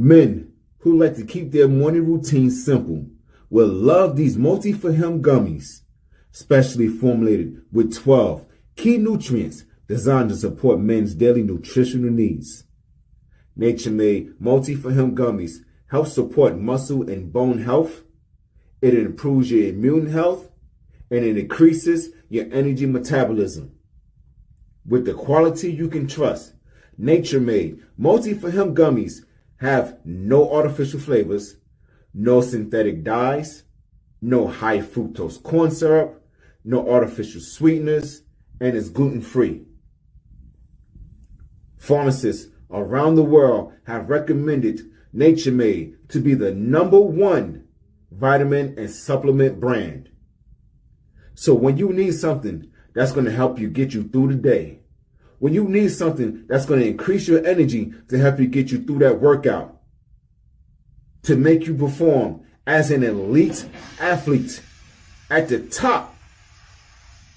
Men who like to keep their morning routine simple will love these Multi for Him gummies, specially formulated with 12 key nutrients designed to support men's daily nutritional needs. Nature-made Multi for Him gummies help support muscle and bone health. It improves your immune health, and it increases your energy metabolism. With the quality you can trust, Nature-made Multi for Him gummies have no artificial flavors, no synthetic dyes, no high fructose corn syrup, no artificial sweeteners, and is gluten-free. Pharmacists around the world have recommended Nature-Made to be the #1 vitamin and supplement brand. So when you need something that's going to help you get you through the day, when you need something that's going to increase your energy to help you get you through that workout, to make you perform as an elite athlete at the top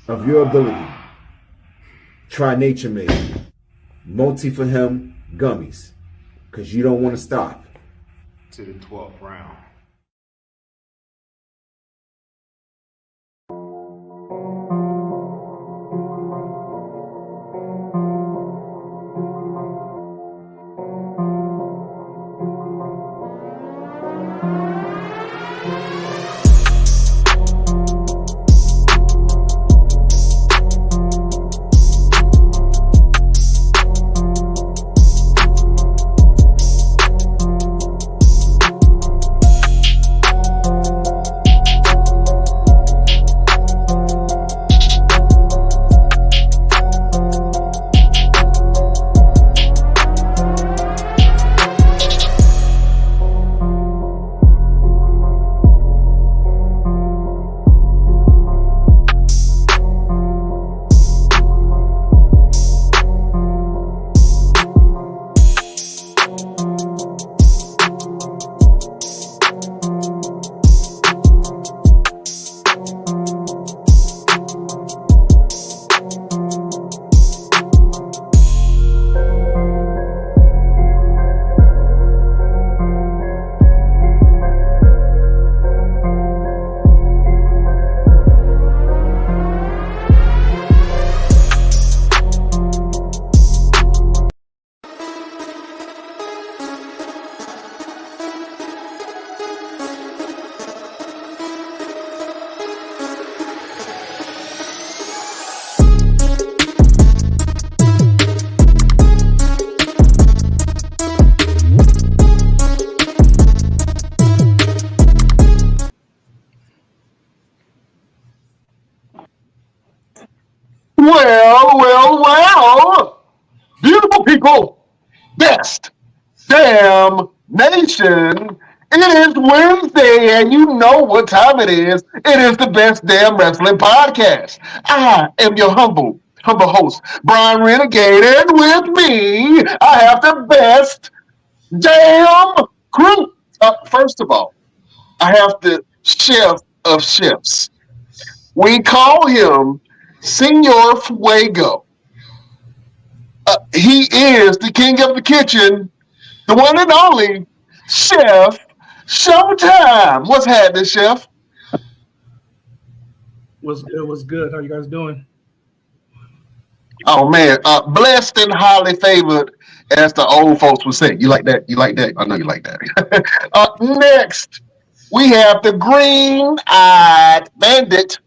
of your ability, try Nature Made Multi for Him gummies, because you don't want to stop. To the 12th round. Well, beautiful people, best damn nation. It is Wednesday, and you know what time it is. It is the Best Damn Wrestling Podcast. I am your humble host, Brian Renegade, and with me, I have the best damn crew. First of all, I have the chef of chefs. We call him Senor Fuego. He is the king of the kitchen, the one and only Chef Showtime. What's happening, Chef? What's good? How you guys doing? Oh man, blessed and highly favored, as the old folks would say. You like that? You like that? I know you like that. Next, we have the green-eyed bandit.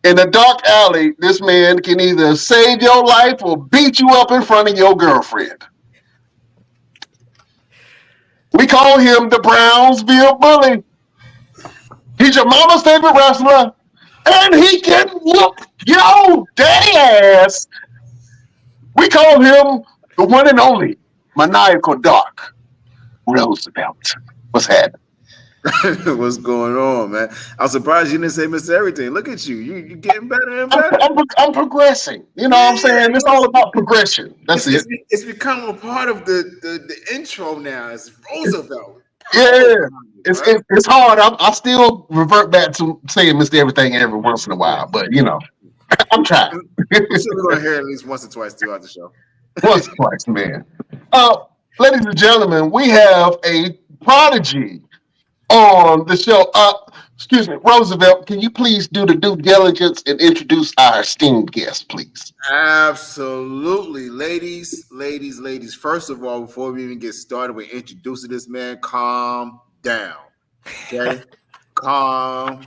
In the dark alley, this man can either save your life or beat you up in front of your girlfriend. We call him the Brownsville Bully. He's your mama's favorite wrestler, and he can whoop your daddy ass. We call him the one and only Maniacal Doc Roosevelt. What's happening? What's going on, man? I'm surprised you didn't say Mr. Everything. Look at you. You're getting better and better. I'm progressing. You know what I'm saying? It's all about progression. That's it. It's become a part of the intro now. It's Roosevelt. Yeah. It's hard. I still revert back to saying Mr. Everything every once in a while, but you know, I'm trying. We're going to hear at least once or twice throughout the show. Once or twice, man. Ladies and gentlemen, we have a prodigy on the show. Excuse me, Roosevelt, can you please do the due diligence and introduce our esteemed guest, please? Absolutely. Ladies. First of all, before we even get started with introducing this man, calm down. Okay? Calm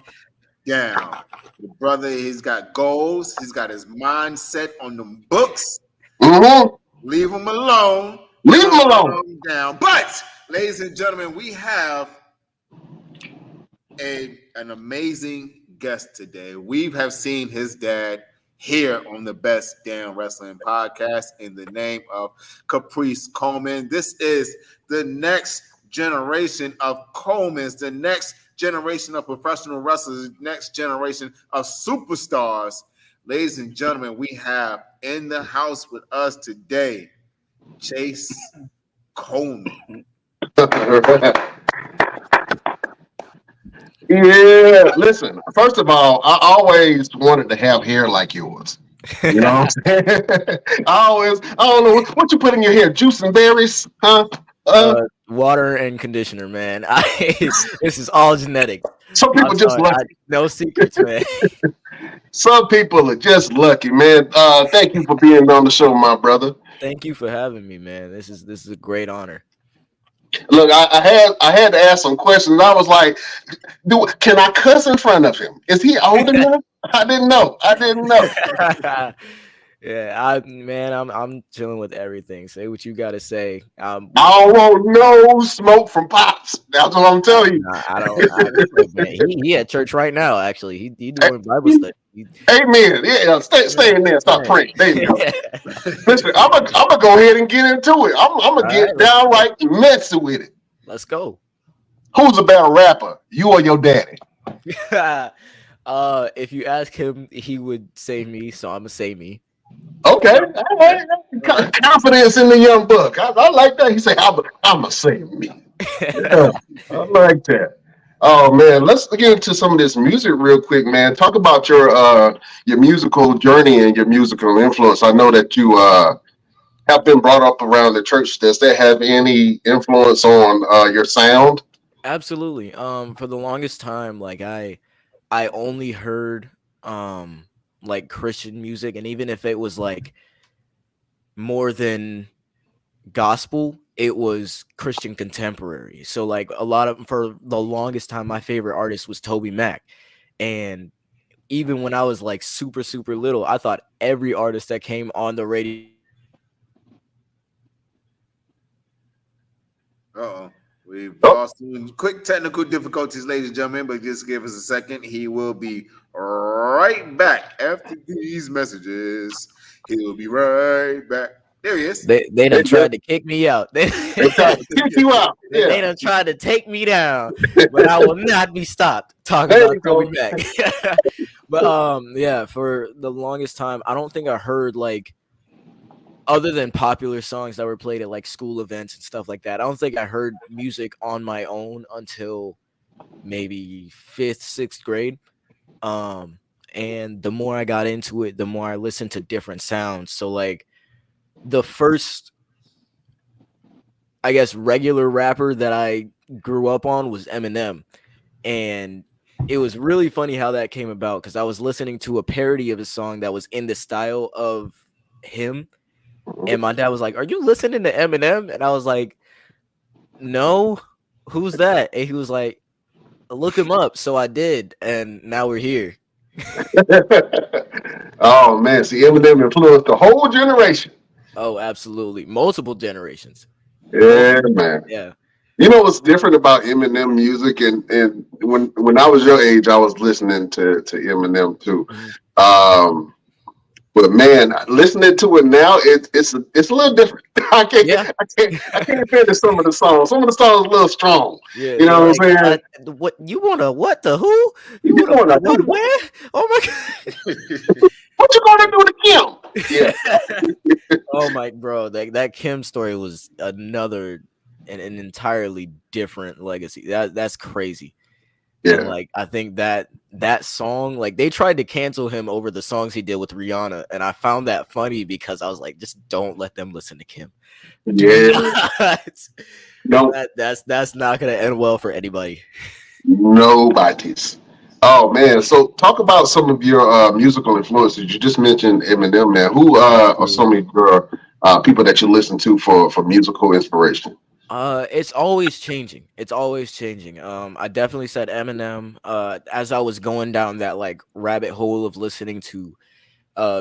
down. The brother, he's got goals. He's got his mind set on the books. Mm-hmm. Leave him alone. Leave him alone. Down. But, ladies and gentlemen, we have an amazing guest today. We have seen his dad here on the Best Damn Wrestling Podcast in the name of Chayce Coleman. This is the next generation of Colemans, the next generation of professional wrestlers, next generation of superstars. Ladies and gentlemen, we have in the house with us today, Chayce Coleman. Yeah, listen, first of all, I always wanted to have hair like yours. You know what I'm saying? I don't know, what you put in your hair, juice and berries, huh? Water and conditioner, man. This is all genetic. Some I'm people just sorry, lucky. no secrets, man. Some people are just lucky, man. Thank you for being on the show, my brother. Thank you for having me, man. This is a great honor. Look, I had to ask some questions. I was like, can I cuss in front of him? Is he old enough? I didn't know. Yeah, I'm chilling with everything. Say what you gotta say. I don't want no smoke from Pops. That's what I'm telling you. I don't. Man, he at church right now. Actually, he doing Bible study. Amen. Yeah, stay in there. Start praying. There you go. Listen, I'm gonna go ahead and get into it. I'm gonna get downright messy with it. Let's go. Who's a better rapper, you or your daddy? If you ask him, he would say me. So I'm gonna say me. Okay, all right. Confidence in the young buck. I like that. He said, "I'm gonna say me." Yeah, I like that. Oh man, let's get into some of this music real quick, man. Talk about your musical journey and your musical influence. I know that you have been brought up around the church. Does that have any influence on your sound? Absolutely. For the longest time, like I only heard like Christian music, and even if it was like more than gospel, it was Christian contemporary. So like for the longest time, my favorite artist was Toby Mac. And even when I was like super, super little, I thought every artist that came on the radio. We've lost some quick technical difficulties, ladies and gentlemen, but just give us a second. He will be right back after these messages. He will be right back. There he is. They done tried to kick me out. They tried to kick you out. Yeah. They done tried to take me down, but I will not be stopped talking about Toby Mac. But yeah, for the longest time, I don't think I heard like, other than popular songs that were played at like school events and stuff like that, I don't think I heard music on my own until maybe 5th, 6th grade. And the more I got into it, the more I listened to different sounds. So like the first, I guess, regular rapper that I grew up on was Eminem. And it was really funny how that came about, because I was listening to a parody of a song that was in the style of him. And my dad was like, "Are you listening to Eminem?" And I was like, "No, who's that?" And he was like, "Look him up." So I did, and now we're here. Oh man, see, Eminem influenced the whole generation. Oh, absolutely, multiple generations. Yeah, man. Yeah. You know what's different about Eminem music, and when I was your age, I was listening to Eminem too. Mm-hmm. But man, listening to it now, it's a little different. I can't finish some of the songs. Some of the songs are a little strong. Yeah, you know what I'm saying? What you want to? What the who? You want to what? Where? Oh my god! What you gonna do to Kim? Yeah. Oh my bro, that Kim story was an entirely different legacy. That's crazy. Yeah. And like I think that song, like they tried to cancel him over the songs he did with Rihanna, and I found that funny because I was like, just don't let them listen to Kim. Yeah. No, that's not gonna end well for anybody. Nobody's. Oh man, so talk about some of your musical influences. You just mentioned Eminem, man. Who are some of your people that you listen to for musical inspiration? It's always changing. I definitely said Eminem. As I was going down that like rabbit hole of listening to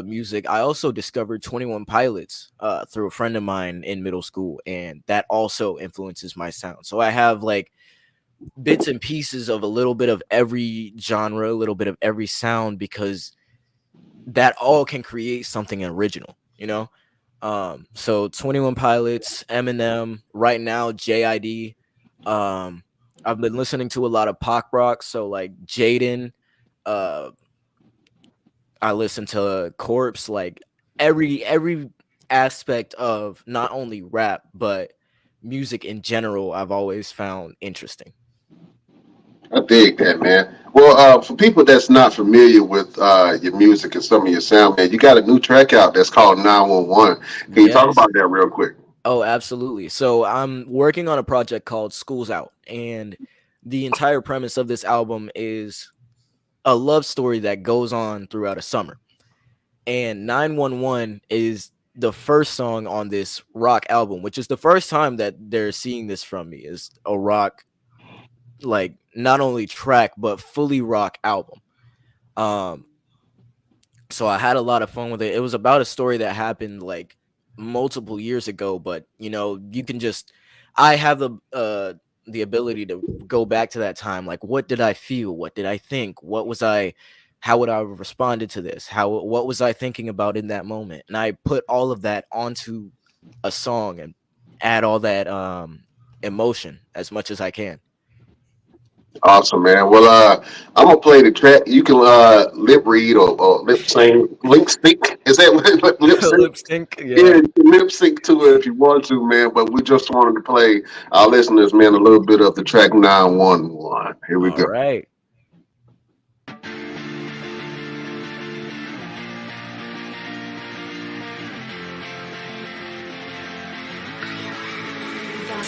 music, I also discovered 21 Pilots through a friend of mine in middle school, and that also influences my sound. So I have like bits and pieces of a little bit of every genre, a little bit of every sound, because that all can create something original, you know? So 21 Pilots, Eminem, right now JID, I've been listening to a lot of pop rock, so like Jaden. I listen to Corpse, like every aspect of not only rap but music in general. I've always found interesting. I dig that, man. Well, for people that's not familiar with your music and some of your sound, man, you got a new track out that's called 911. Can you talk Yes. about that real quick? Oh, absolutely. So I'm working on a project called School's Out, and the entire premise of this album is a love story that goes on throughout a summer. And 911 is the first song on this rock album, which is the first time that they're seeing this from me, is a rock, like not only track but fully rock album. Um so I had a lot of fun with it. It was about a story that happened like multiple years ago, but you can just I have the ability to go back to that time. Like, what did I feel? What did I think? What was I how would I have responded to this? What was I thinking about in that moment? And I put all of that onto a song and add all that emotion as much as I can. Awesome, man. Well, I'm gonna play the track. You can lip read or lip sing, lip sync. Is that what lip sync? Lip sync, Yeah, yeah. you can lip sync to it if you want to, man. But we just wanted to play our listeners, man, a little bit of the track 911. Here we All go. right.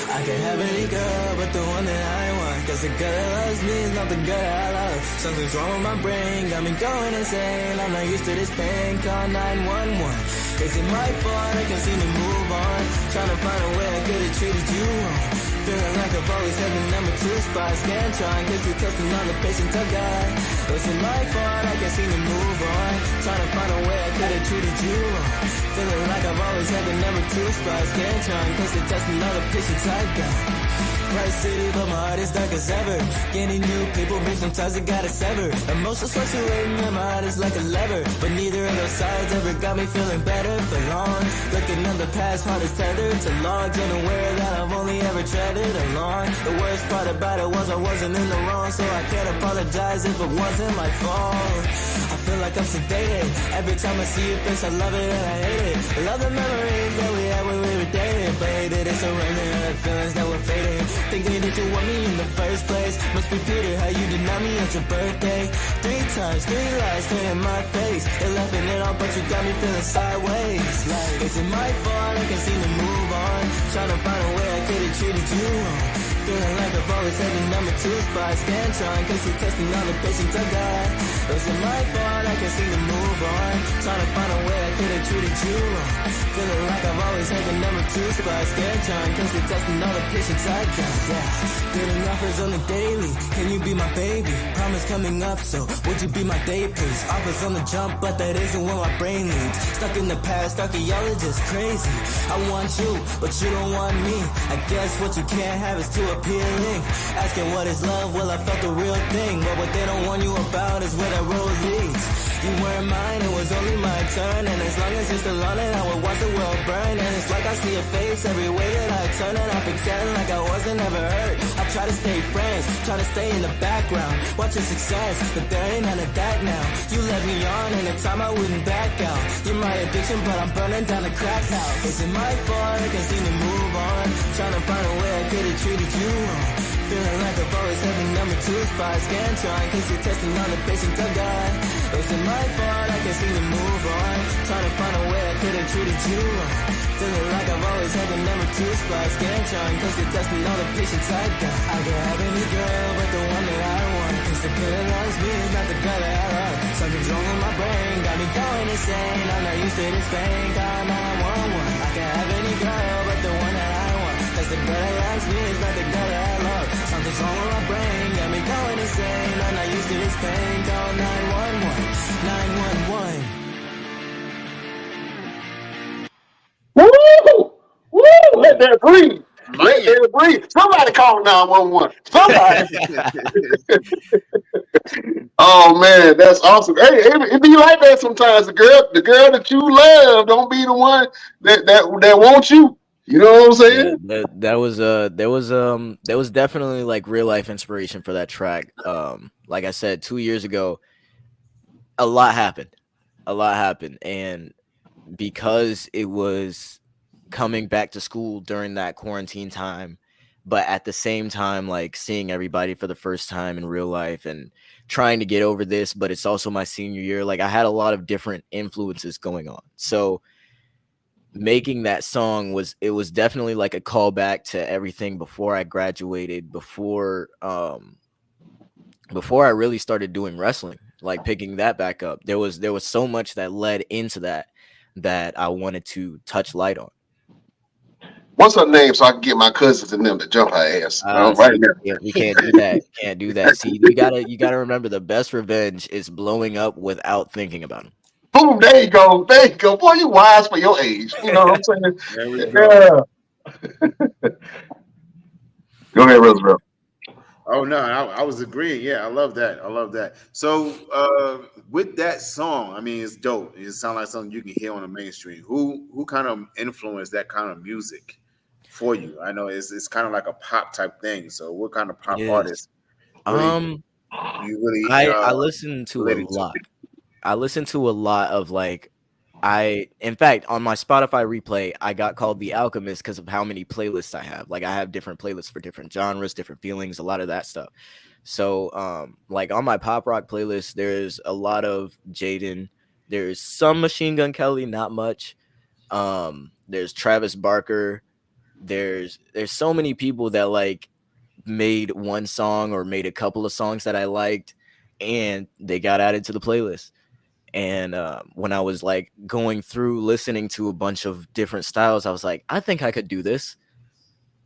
I can have any girl but the one that I want, cause the girl that loves me is not the girl that I love. Something's wrong with my brain, got me going insane. I'm not used to this pain, call 911. Is it my fault? I can't seem to move on, trying to find a way I could have treated you wrong. Feeling like I've always had the number 2 spot. Scantron, cause you're testing all the patience I got. Was it my fault? I can't seem to move on, trying to find a way I could have treated you wrong. Feeling like I've always had the number 2 spot. Scantron, cause you're testing all the patience I got. Bright city, but my heart is dark as ever. Gaining new people, but sometimes I gotta sever. Emotions fluctuating, and my heart is like a lever. But neither of those sides ever got me feeling better for long. Looking at the past, heart is tethered to logs. Unaware that I've only ever treaded along. The worst part about it was I wasn't in the wrong, so I can't apologize if it wasn't my fault. I feel like I'm sedated. Every time I see your face, I love it and I hate it. I love the memories that we had when we were dating, but hated it surrendering the feelings that were fading. Thinking that you want me in the first place. Must be Peter, how you denied me at your birthday. 3 times, 3 lies staring in my face. They're laughing it all, but you got me feeling sideways. Like, is it my fault? I can't seem to move on, trying to find a way I could have treated you wrong. Feeling like I've always had the number 2 spot. Scantron, cause you're testing all the patience I got. Is it my fault? I can't seem to move on, trying to find a way I could have treated you wrong. Feeling like I've always had the number 2 spot. Scantron, cause you're testing all the patience I got. Yeah, getting offers on the daily. Can you be my baby? Promise coming up, so would you be my date, please? Offers on the jump, but that isn't where my brain leads. Stuck in the past, archaeologist crazy. I want you, but you don't want me. I guess what you can't have is too appealing. Asking what is love, well I felt the real thing, but what they don't warn you about is where that road leads. You weren't mine, it was only my turn, and as long as you're still on it, I would watch the world burn. And it's like I see your face every way that I turn, and I pretend like I wasn't ever hurt. I try to stay friends, try to stay in the background, watch your success, but there ain't none of that now. You led me on, and in time I wouldn't back out. You're my addiction, but I'm burning down the crack house. Is it my fault? I can't seem to move on, trying to find a way I could have treated you wrong. Feeling like I've always had the number 2 spot. Scantron, cause you're testing all the patience I got. Is it my fault? I can't seem to move on, trying to find a way I could have treated you wrong. Feeling like I've always had the number 2 spot. Scantron, cause you're testing all the patience I got. I can have any girl but the one that I want, cause the girl that loves me is not the girl that I love. Something's wrong with my brain, got me going insane. I'm not used to this pain, call 911. I can have any girl but the one that I want, cause the girl that loves me is not the girl that I love. Something's wrong with my brain, got me going insane. I'm not used to this pain, call 911. 911. Woo! Woo! Let that breathe. Man. Let that breathe. Somebody call 911. Somebody. Oh man, that's awesome. Hey, it be like that sometimes. The girl that you love don't be the one that wants you. You know what I'm Yeah, saying? there was definitely like real life inspiration for that track. Like I said, 2 years ago, a lot happened. A lot happened. And because it was coming back to school during that quarantine time, but at the same time, like seeing everybody for the first time in real life and trying to get over this, but it's also my senior year. Like I had a lot of different influences going on. So making that song was definitely like a callback to everything before I graduated, before I really started doing wrestling, like picking that back up. There was so much that led into that I wanted to touch light on. What's her name so I can get my cousins and them to jump her ass? Right See, now. we can't do that. Can't do that. See, you gotta remember the best revenge is blowing up without thinking about him. Boom, there you go. There you go. Boy, you wise for your age. You know what I'm There we saying? go. Yeah. Go ahead, Roosevelt. Oh no, I was agreeing. Yeah, I love that. I love that. So with that song, I mean, it's dope. It sounds like something you can hear on the mainstream. Who kind of influenced that kind of music for you? I know it's kind of like a pop type thing. So what kind of It pop is. artist really Um, you really I listen to a related to? lot. I listen to a lot of like in fact on my Spotify replay I got called the Alchemist because of how many playlists I have. Like I have different playlists for different genres, different feelings, a lot of that stuff. So like on my pop rock playlist there's a lot of Jaden, there's some Machine Gun Kelly, not much. There's Travis Barker, there's so many people that like made one song or made a couple of songs that I liked and they got added to the playlist. And when I was like going through listening to a bunch of different styles, I was like, I think I could do this.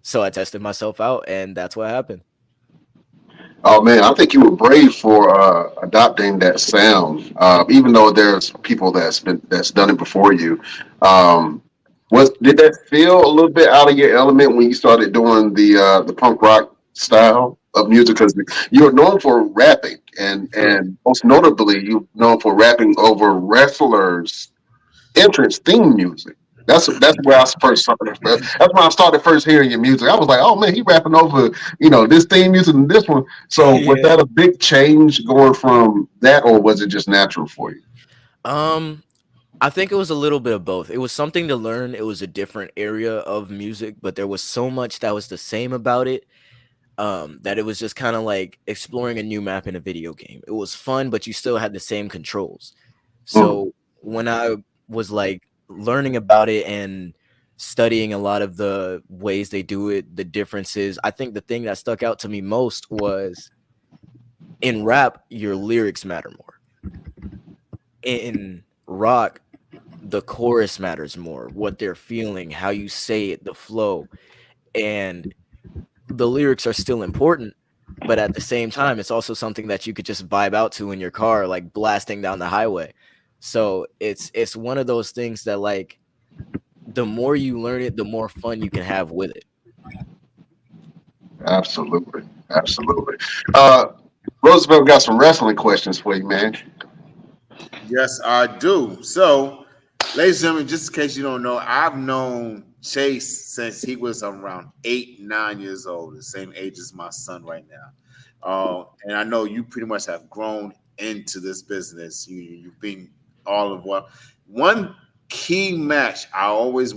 So I tested myself out, and that's what happened. Oh man, I think you were brave for adopting that sound. Even though there's people that's done it before you. Um, did that feel a little bit out of your element when you started doing the punk rock style of music? Because you're known for rapping, True. and most notably, you're known for rapping over wrestlers' entrance theme music. That's where I first started. That's when I started first hearing your music. I was like, oh man, he rapping over this theme music and this one. So was Yeah. that a big change going from that, or was it just natural for you? Um, I think it was a little bit of both. It was something to learn. It was a different area of music, but there was so much that was the same about it. That it was just kind of like exploring a new map in a video game. It was fun, but you still had the same controls. Mm, So when I was like learning about it and studying a lot of the ways they do it, the differences, I think the thing that stuck out to me most was in rap, your lyrics matter more. In rock, the chorus matters more, what they're feeling, how you say it, the flow. And the lyrics are still important, but at the same time, it's also something that you could just vibe out to in your car, like blasting down the highway. So it's one of those things that like the more you learn it, the more fun you can have with it. absolutely, absolutely. Uh, Roosevelt got some wrestling questions for you, man. Yes, I do. So, ladies and gentlemen, just in case you don't know, I've known Chase since he was around 8, 9 years old, the same age as my son right now. And I know you pretty much have grown into this business. You've been all of what one key match I always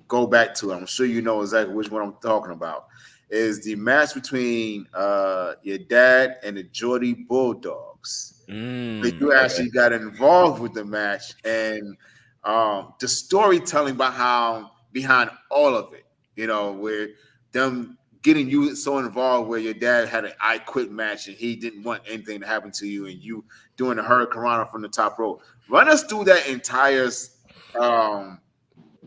go back to. I'm sure you know exactly which one I'm talking about. Is the match between your dad and the Geordie Bulldogs. You Okay. actually got involved with the match and the storytelling behind all of it. Where them getting you so involved, where your dad had an I quit match and he didn't want anything to happen to you, and you doing the hurricane from the top rope. Run us through that entire um,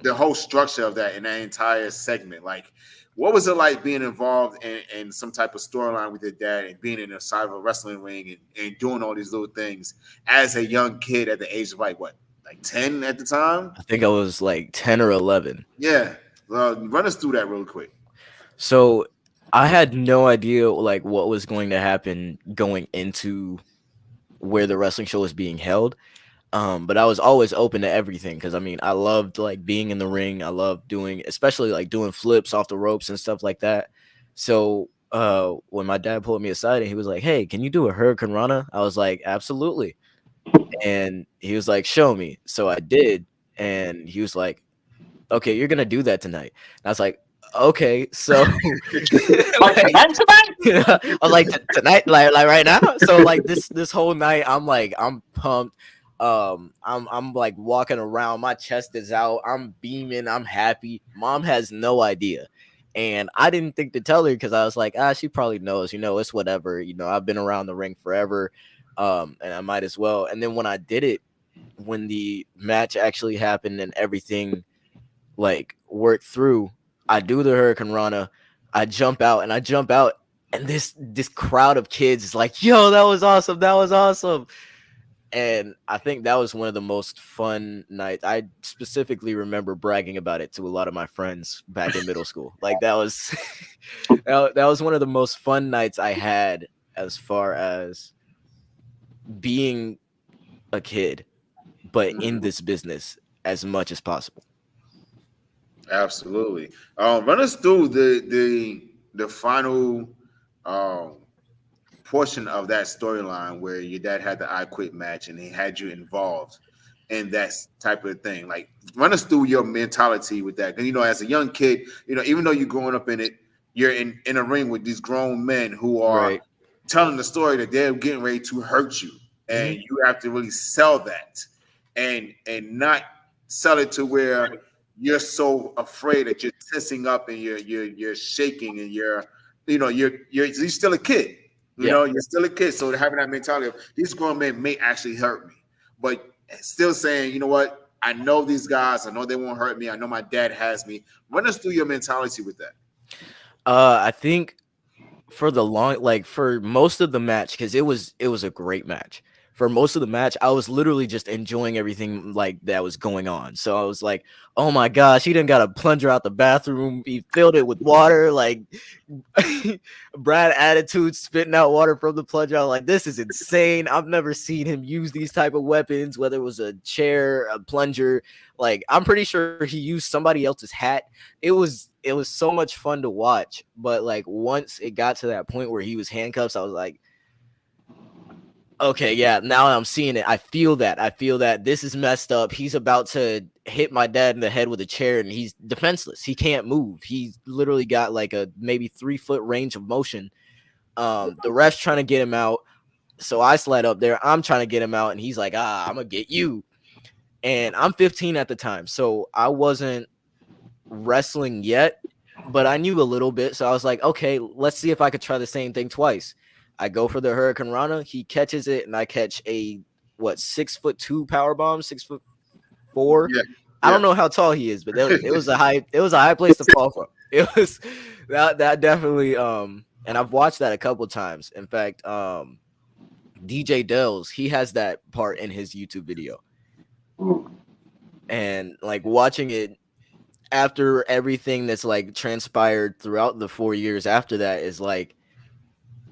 the whole structure of that in that entire segment. Like, what was it like being involved in some type of storyline with your dad and being in a side of a wrestling ring and doing all these little things as a young kid at the age of like 10 at the time? I think I was like 10 or 11. Yeah. Run us through that real quick. So I had no idea like what was going to happen going into where the wrestling show was being held. But I was always open to everything because I mean I loved like being in the ring. I loved doing, especially like doing flips off the ropes and stuff like that. So when my dad pulled me aside and he was like, "Hey, can you do a Hurricane Rana?" I was like, "Absolutely." And he was like, "Show me." So I did, and he was like, "Okay, you're gonna do that tonight." And I was like, "Okay." So Like like, tonight? I was like, Tonight, like right now." So like this whole night, I'm pumped. I'm like walking around, my chest is out, I'm beaming, I'm happy. Mom has no idea. And I didn't think to tell her because I was like, she probably knows, it's whatever. I've been around the ring forever. And I might as well. And then when I did it, when the match actually happened and everything like worked through, I do the Hurricane Rana, I jump out, and this crowd of kids is like, "Yo, that was awesome, that was awesome." And I think that was one of the most fun nights. I specifically remember bragging about it to a lot of my friends back in middle school. Like that was that was one of the most fun nights I had as far as being a kid, but in this business as much as possible. Absolutely. Run us through the final um, portion of that storyline where your dad had the I Quit match and he had you involved in that type of thing. Like, run us through your mentality with that. And as a young kid, even though you're growing up in it, you're in a ring with these grown men who are Right. telling the story that they're getting ready to hurt you, and you have to really sell that and not sell it to where you're so afraid that you're tensing up and you're shaking and you're still a kid. You're still a kid. So having that mentality of these grown men may actually hurt me, but still saying, you know what? I know these guys. I know they won't hurt me. I know my dad has me. Run us through your mentality with that. I think for most of the match, because it was a great match. For most of the match, I was literally just enjoying everything like that was going on. So I was like, "Oh my gosh, he didn't got a plunger out the bathroom. He filled it with water." Like Brad Attitude spitting out water from the plunger. I was like, "This is insane. I've never seen him use these type of weapons, whether it was a chair, a plunger. Like I'm pretty sure he used somebody else's hat. It was so much fun to watch, but like once it got to that point where he was handcuffs, I was like, okay, yeah, now I'm seeing it. I feel that this is messed up. He's about to hit my dad in the head with a chair and he's defenseless. He can't move. He's literally got like a maybe 3-foot range of motion. The ref's trying to get him out. So I slide up there. I'm trying to get him out and he's like, I'm gonna get you. And I'm 15 at the time, so I wasn't wrestling yet, but I knew a little bit. So I was like, okay, let's see if I could try the same thing twice. I go for the Hurricane Rana. He catches it, and I catch a 6'2" power bomb, 6'4". Yeah. I don't know how tall he is, but it was a high place to fall from. It was that definitely and I've watched that a couple times. In fact, DJ Dells, he has that part in his YouTube video. And like watching it after everything that's like transpired throughout the 4 years after that is like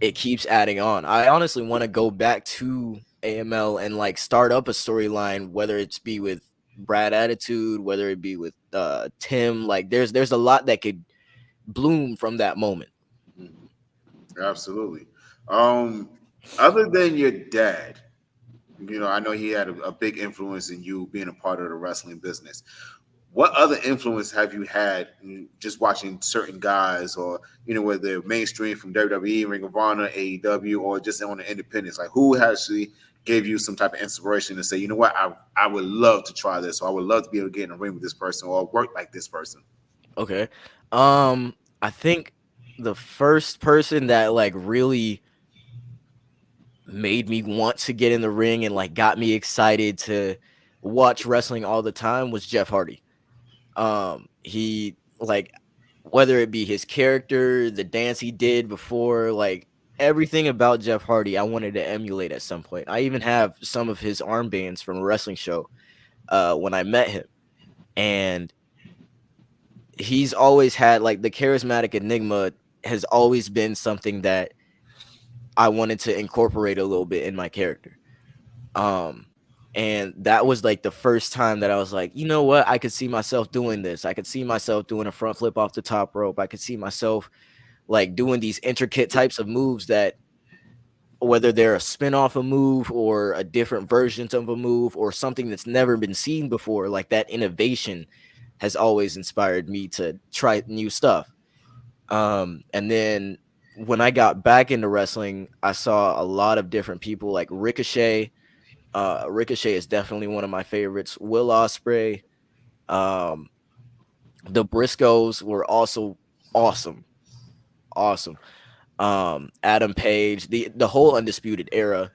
it keeps adding on. I honestly want to go back to AML and like start up a storyline, whether it's be with Brad Attitude, whether it be with Tim. Like there's a lot that could bloom from that moment. Absolutely. Other than your dad, I know he had a big influence in you being a part of the wrestling business. What other influence have you had just watching certain guys, or whether mainstream from WWE, Ring of Honor, AEW, or just on the independents? Like, who actually gave you some type of inspiration to say, you know what, I would love to try this, or I would love to be able to get in a ring with this person, or work like this person? Okay. I think the first person that like really made me want to get in the ring and like got me excited to watch wrestling all the time was Jeff Hardy. He like, whether it be his character, the dance he did before, like everything about Jeff Hardy, I wanted to emulate at some point. I even have some of his armbands from a wrestling show when I met him. And he's always had like the charismatic enigma has always been something that I wanted to incorporate a little bit in my character. And that was like the first time that I was like, you know what? I could see myself doing this. I could see myself doing a front flip off the top rope. I could see myself like doing these intricate types of moves that, whether they're a spin off a move or a different versions of a move or something that's never been seen before, like that innovation has always inspired me to try new stuff. And then when I got back into wrestling, I saw a lot of different people like Ricochet. Ricochet is definitely one of my favorites. Will Ospreay, um, the Briscoes were also awesome, awesome. Adam Page, the whole Undisputed Era,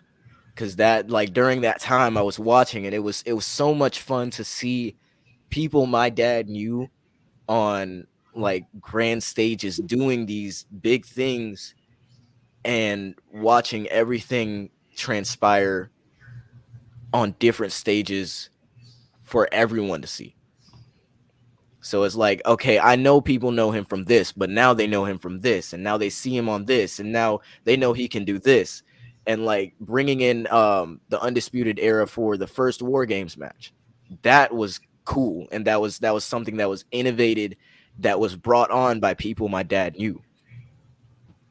because that like during that time I was watching and it was so much fun to see people my dad knew on like grand stages doing these big things and watching everything transpire on different stages for everyone to see. So it's like, okay, I know people know him from this, but now they know him from this, and now they see him on this, and now they know he can do this. And like bringing in the Undisputed Era for the first War Games match, that was cool, and that was something that was innovated, that was brought on by people my dad knew.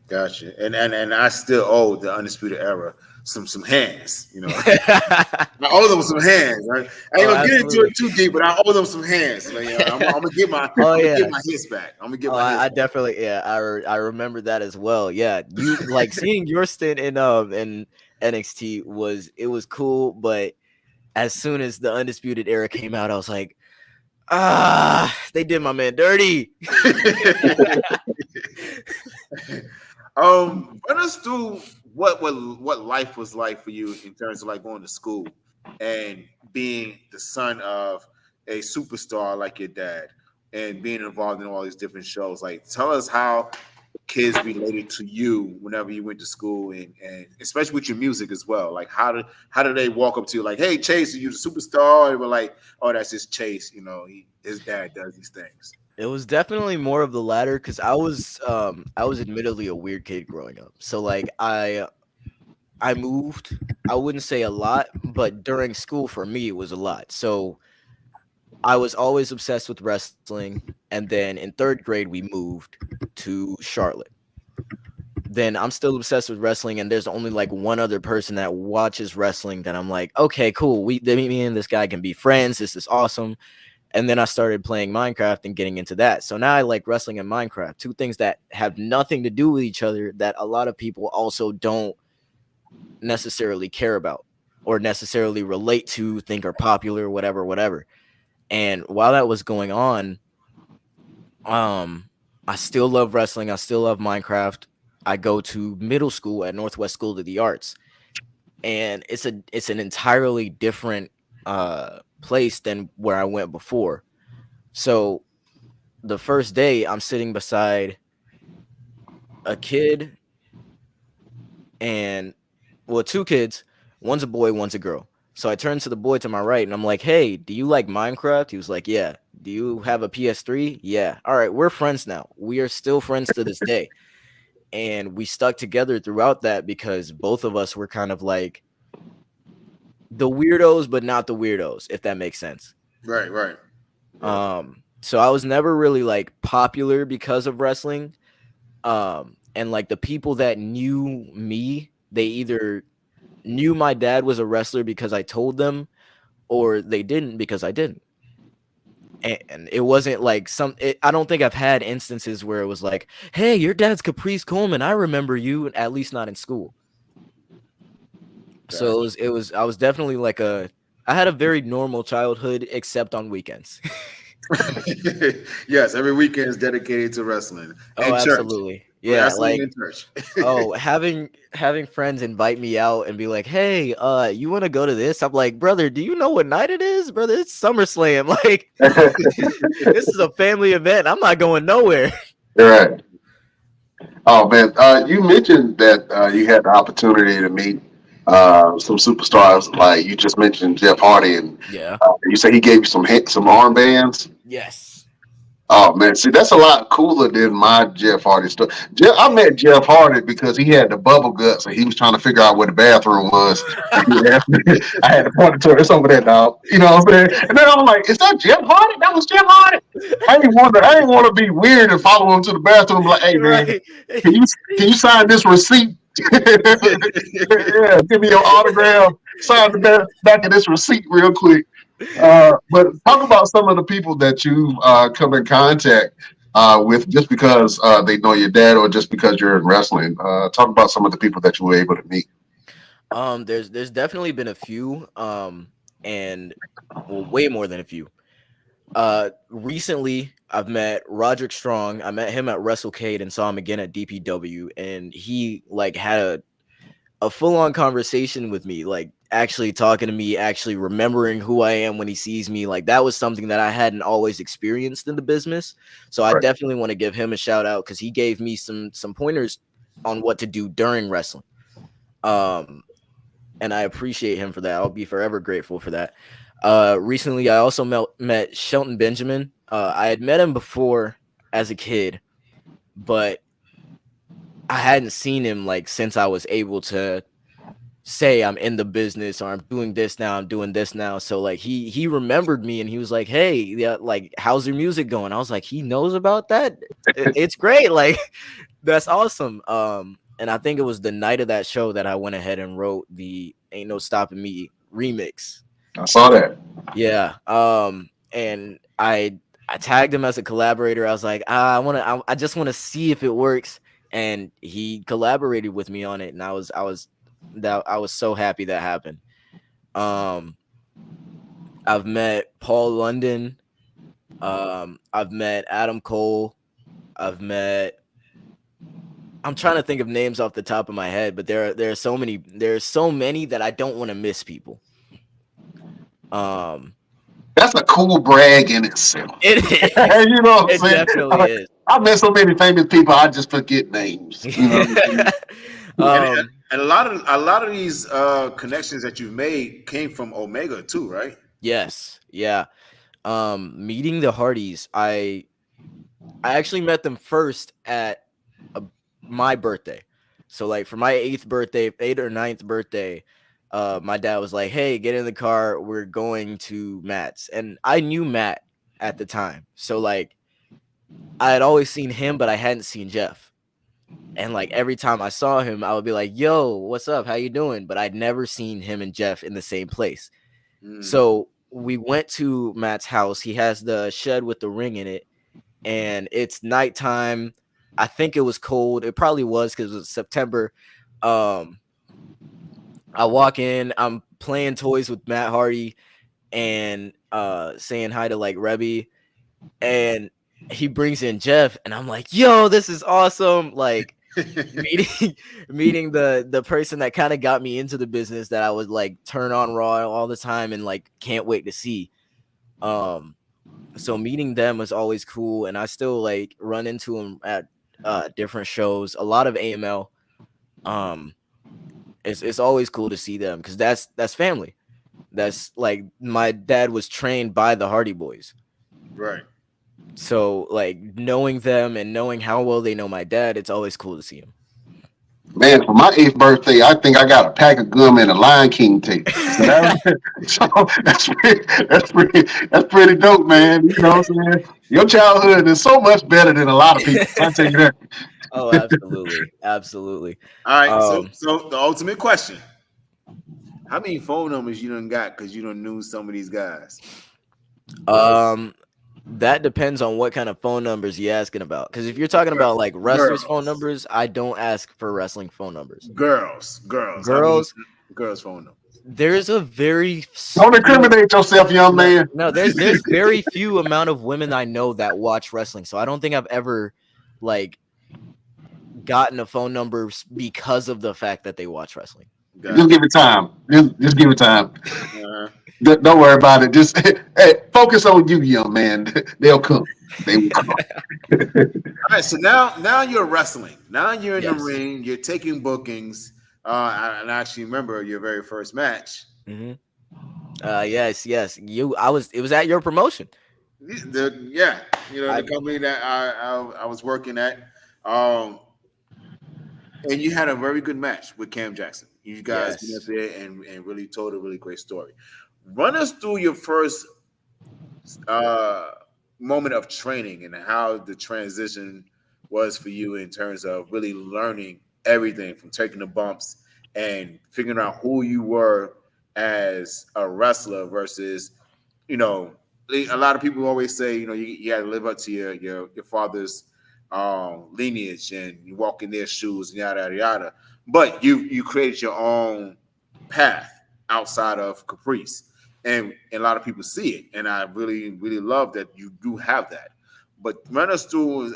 Gotcha. And I still owe the Undisputed Era some hands, you know. I owe them some hands. Right? I ain't gonna get into it too deep, but I owe them some hands. You know, I'm gonna get my get my hits back. I'm gonna get my hits I back. definitely I remember that as well. Yeah. You like seeing your stint in NXT was cool, but as soon as the Undisputed Era came out, I was like, they did my man dirty. Run us through what life was like for you in terms of like going to school and being the son of a superstar like your dad and being involved in all these different shows. Like, tell us how kids related to you whenever you went to school and especially with your music as well. Like, how did they walk up to you like, hey, Chayce, are you the superstar? Or were like, oh, that's just Chayce. You know, his dad does these things. It was definitely more of the latter because I was admittedly a weird kid growing up. So like I moved, I wouldn't say a lot, but during school for me it was a lot. So I was always obsessed with wrestling, and then in 3rd grade we moved to Charlotte. Then I'm still obsessed with wrestling, and there's only like one other person that watches wrestling that I'm like, okay, cool. Me and this guy can be friends. This is awesome. And then I started playing Minecraft and getting into that. So now I like wrestling and Minecraft, two things that have nothing to do with each other that a lot of people also don't necessarily care about or necessarily relate to, think are popular, whatever. And while that was going on, I still love wrestling. I still love Minecraft. I go to middle school at Northwest School of the Arts, and it's an entirely different place than where I went before. So the first day I'm sitting beside a kid and two kids, one's a boy, one's a girl. So I turned to the boy to my right and I'm like, hey, do you like Minecraft? He was like, yeah. Do you have a PS3? Yeah. All right, we're friends now. We are still friends to this day. And we stuck together throughout that because both of us were kind of like the weirdos, but not the weirdos, if that makes sense. Right. So I was never really like popular because of wrestling. And like the people that knew me, they either knew my dad was a wrestler because I told them, or they didn't because I didn't. And it wasn't like I don't think I've had instances where it was like, hey, your dad's Chayce Coleman. I remember you, at least not in school. So I was definitely like I had a very normal childhood, except on weekends. Yes, every weekend is dedicated to wrestling. Oh, absolutely. Church. Yeah, wrestling like and church. having friends invite me out and be like, hey, you want to go to this? I'm like, brother, do you know what night it is? Brother, it's SummerSlam. Like, this is a family event. I'm not going nowhere. You're right. Oh man, you mentioned that you had the opportunity to meet some superstars, like you just mentioned Jeff Hardy, and yeah, you say he gave you some armbands. Yes. Oh man, see that's a lot cooler than my Jeff Hardy stuff. I met Jeff Hardy because he had the bubble guts and he was trying to figure out where the bathroom was. And he asked me, I had to point it to her. It's over there, dog. You know what I'm saying? And then I'm like, "Is that Jeff Hardy? That was Jeff Hardy." I ain't want to be weird and follow him to the bathroom. Like, "Hey man, Right. can you sign this receipt? Yeah, give me your autograph. Sign the back of this receipt real quick." But talk about some of the people that you come in contact with just because they know your dad or just because you're in wrestling. Talk about some of the people that you were able to meet. There's definitely been a few, and well, way more than a few. Recently I've met Roderick Strong. I met him at WrestleCade and saw him again at DPW, and he like had a full-on conversation with me, like actually talking to me, actually remembering who I am when he sees me. Like that was something that I hadn't always experienced in the business. So I Right. definitely want to give him a shout out because he gave me some pointers on what to do during wrestling. And I appreciate him for that. I'll be forever grateful for that. Recently I also met Shelton Benjamin. I had met him before as a kid, but I hadn't seen him like since I was able to say I'm in the business or I'm doing this now, I'm doing this now. So like he remembered me and he was like, "Hey, yeah, like how's your music going?" I was like, "He knows about that? It's great." Like that's awesome. And I think it was the night of that show that I went ahead and wrote the Ain't No Stopping Me remix. I saw that. Yeah. And I tagged him as a collaborator. I was like, I just want to see if it works. And he collaborated with me on it, and I was so happy that happened. I've met Paul London. I've met Adam Cole. I'm trying to think of names off the top of my head, but there are so many that I don't want to miss people. That's a cool brag in itself. It is. You know what I'm It saying? definitely is. I met so many famous people, I just forget names. You know what I'm saying? And a lot of these connections that you've made came from Omega too, right? Yes. Yeah. Meeting the Hardys, I actually met them first at my birthday. So like for my 8th or 9th birthday, my dad was like, "Hey, get in the car. We're going to Matt's." And I knew Matt at the time. So like I had always seen him, but I hadn't seen Jeff. And like every time I saw him, I would be like, "Yo, what's up? How you doing?" But I'd never seen him and Jeff in the same place. So we went to Matt's house. He has the shed with the ring in it, and it's nighttime. I think it was cold. It probably was because it was September. I walk in, I'm playing toys with Matt Hardy and saying hi to like Rebby, and he brings in Jeff, and I'm like, "Yo, this is awesome!" Like meeting the person that kind of got me into the business that I would like turn on Raw all the time and like can't wait to see. So meeting them was always cool, and I still like run into them at different shows. A lot of AML. It's always cool to see them because that's family. That's like my dad was trained by the Hardy Boys. Right. So like knowing them and knowing how well they know my dad, it's always cool to see him. Man, for my 8th birthday, I think I got a pack of gum and a Lion King tape. So that's pretty dope, man. You know what I'm saying? Your childhood is so much better than a lot of people. I tell you that. Oh, absolutely, absolutely. All right. So the ultimate question: how many phone numbers you done got because you done knew some of these guys? That depends on what kind of phone numbers you're asking about. Because if you're talking about like wrestlers' phone numbers, I don't ask for wrestling phone numbers. Girls phone numbers. There's a very Don't incriminate yourself, young man. No, there's very few amount of women I know that watch wrestling. So I don't think I've ever like gotten a phone number because of the fact that they watch wrestling. Just give it time. Just give it time. Don't worry about it. Just hey, focus on you, young man. They'll come. They will come. All right. So now you're wrestling. Now you're in Yes. the ring. You're taking bookings. And I actually remember your very first match. Mm-hmm. Yes. It was at your promotion. The company that I was working at, and you had a very good match with Cam Jackson. You guys went up there and really told a really great story. Run us through your first moment of training and how the transition was for you in terms of really learning everything from taking the bumps and figuring out who you were as a wrestler versus, a lot of people always say, you got to live up to your father's lineage and you walk in their shoes and yada yada yada. But you created your own path outside of Caprice. And a lot of people see it, and I really, really love that you do have that. But run us through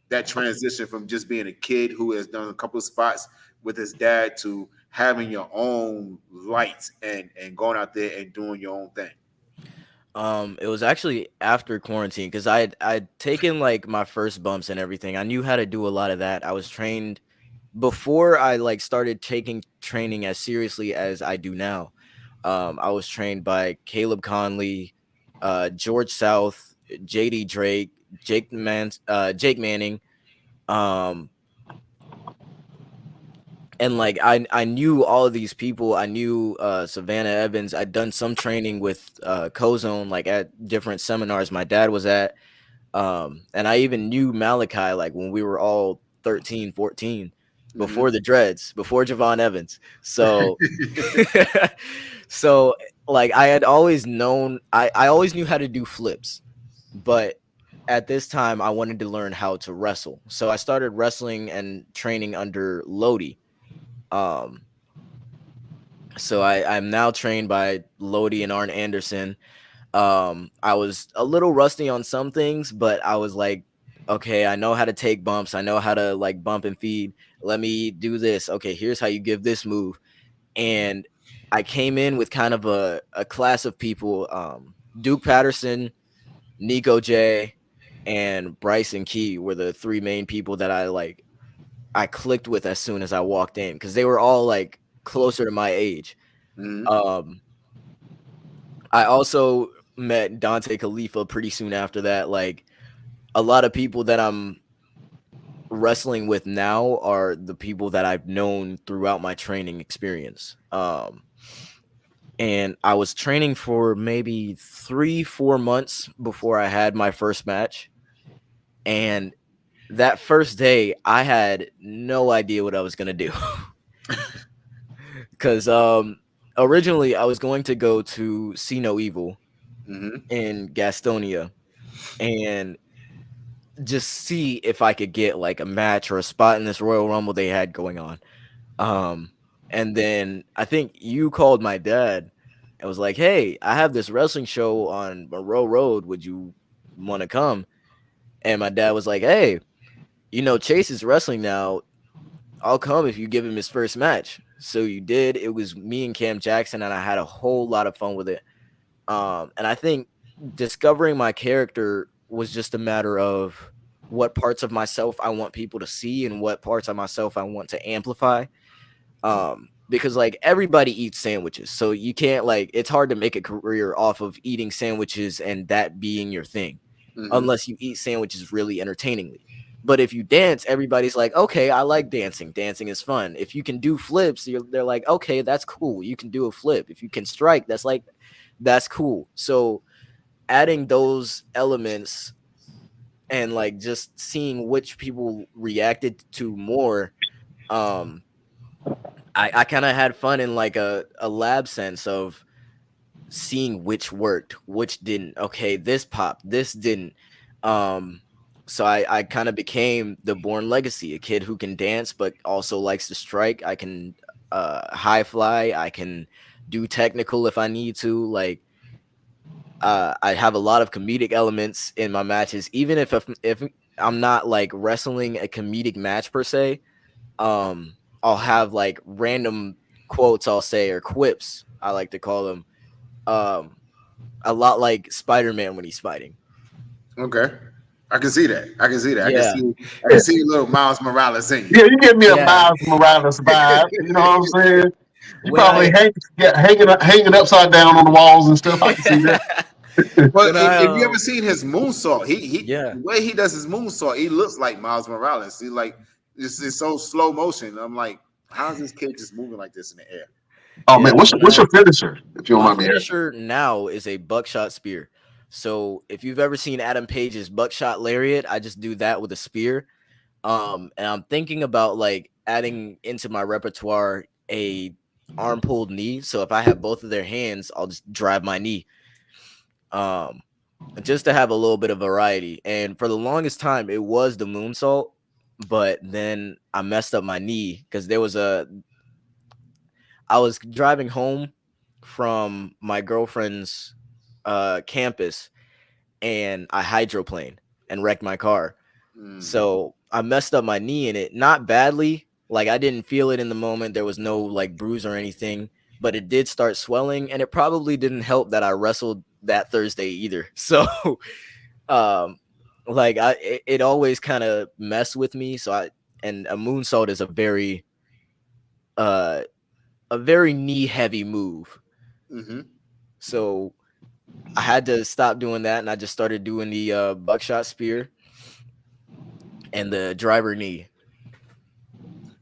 that transition from just being a kid who has done a couple of spots with his dad to having your own lights and going out there and doing your own thing. It was actually after quarantine because I'd taken like my first bumps and everything. I knew how to do a lot of that. I was trained before I like started taking training as seriously as I do now. I was trained by Caleb Conley, George South, JD Drake, Jake Manning, and like I knew all of these people. I knew Savannah Evans. I'd done some training with Cozone, like at different seminars my dad was at, and I even knew Malachi like when we were all 13, 14, before the dreads, before Javon Evans. So so like I had always known, I always knew how to do flips, but at this time I wanted to learn how to wrestle. So I started wrestling and training under Lodi. So I'm now trained by Lodi and Arn Anderson. I was a little rusty on some things, but I was like, okay, I know how to take bumps. I know how to like bump and feed. Let me do this. Okay, here's how you give this move. And I came in with kind of a class of people, Duke Patterson, Nico J, and Bryson Key were the three main people that I clicked with as soon as I walked in because they were all like closer to my age. I also met Dante Khalifa pretty soon after that. Like a lot of people that I'm wrestling with now are the people that I've known throughout my training experience. And I was training for maybe 3-4 months before I had my first match. And that first day, I had no idea what I was going to do. Because originally, I was going to go to See No Evil in Gastonia and just see if I could get like a match or a spot in this Royal Rumble they had going on. And then I think you called my dad and was like, hey, I have this wrestling show on Monroe Road. Would you want to come? And my dad was like, hey, Chayce is wrestling now. I'll come if you give him his first match. So you did. It was me and Cam Jackson, and I had a whole lot of fun with it. And I think discovering my character was just a matter of what parts of myself I want people to see and what parts of myself I want to amplify. Because like everybody eats sandwiches. So you can't it's hard to make a career off of eating sandwiches and that being your thing, unless you eat sandwiches really entertainingly. But if you dance, everybody's like, okay, I like dancing. Dancing is fun. If you can do flips, they're like, okay, that's cool. You can do a flip. If you can strike, that's cool. So adding those elements and like just seeing which people reacted to more, I kind of had fun in like a lab sense of seeing which worked, which didn't. Okay, this popped, this didn't. So I kind of became the Born Legacy, a kid who can dance but also likes to strike. I can high fly. I can do technical if I need to. Like I have a lot of comedic elements in my matches, even if I'm not like wrestling a comedic match per se. I'll have like random quotes I'll say or quips I like to call them. A lot like Spider-Man when he's fighting. Okay. I can see that. Yeah. I can see a little Miles Morales in you. Yeah, you give me a Miles Morales vibe. You know what I'm saying? You probably hanging upside down on the walls and stuff. I can see that. But When if you ever seen his moonsault, yeah, the way he does his moonsault, he looks like Miles Morales. He like it's so slow motion. I'm like, how is this kid just moving like this in the air? Oh man, yeah. what's your finisher? If you don't My mind me asking. finisher now is a buckshot spear. So if you've ever seen Adam Page's buckshot lariat, I just do that with a spear. And I'm thinking about like adding into my repertoire a arm pulled knee. So if I have both of their hands, I'll just drive my knee. Um, just to have a little bit of variety. And for the longest time, it was the moonsault, but then I messed up my knee because I was driving home from my girlfriend's campus and I hydroplaned and wrecked my car. So I messed up my knee in it, not badly. Like I didn't feel it in the moment. There was no like bruise or anything, but it did start swelling, and it probably didn't help that I wrestled that Thursday either. So, um, like it always kind of messed with me. And a moonsault is uh a very knee heavy move. Mm-hmm. So I had to stop doing that, and I just started doing the buckshot spear and the driver knee.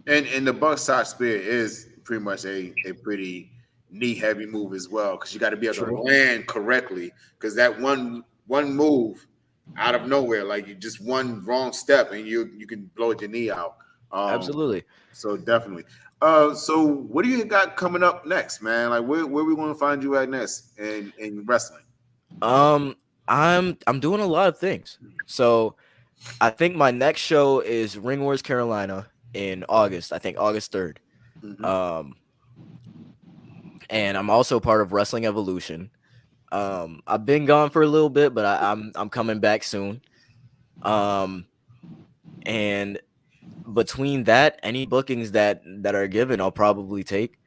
And the buckshot spear is pretty much a pretty knee heavy move as well, because you got to be able to True. land correctly, because that one move out of nowhere, like you just one wrong step and you can blow your knee out. Absolutely. So definitely. So what do you got coming up next, man? Like where we going to find you at next in wrestling? I'm doing a lot of things. So I think my next show is Ring Wars Carolina in August. I think August 3rd. Mm-hmm. And I'm also part of Wrestling Evolution. I've been gone for a little bit, but I'm coming back soon. And between that, any bookings that are given, I'll probably take.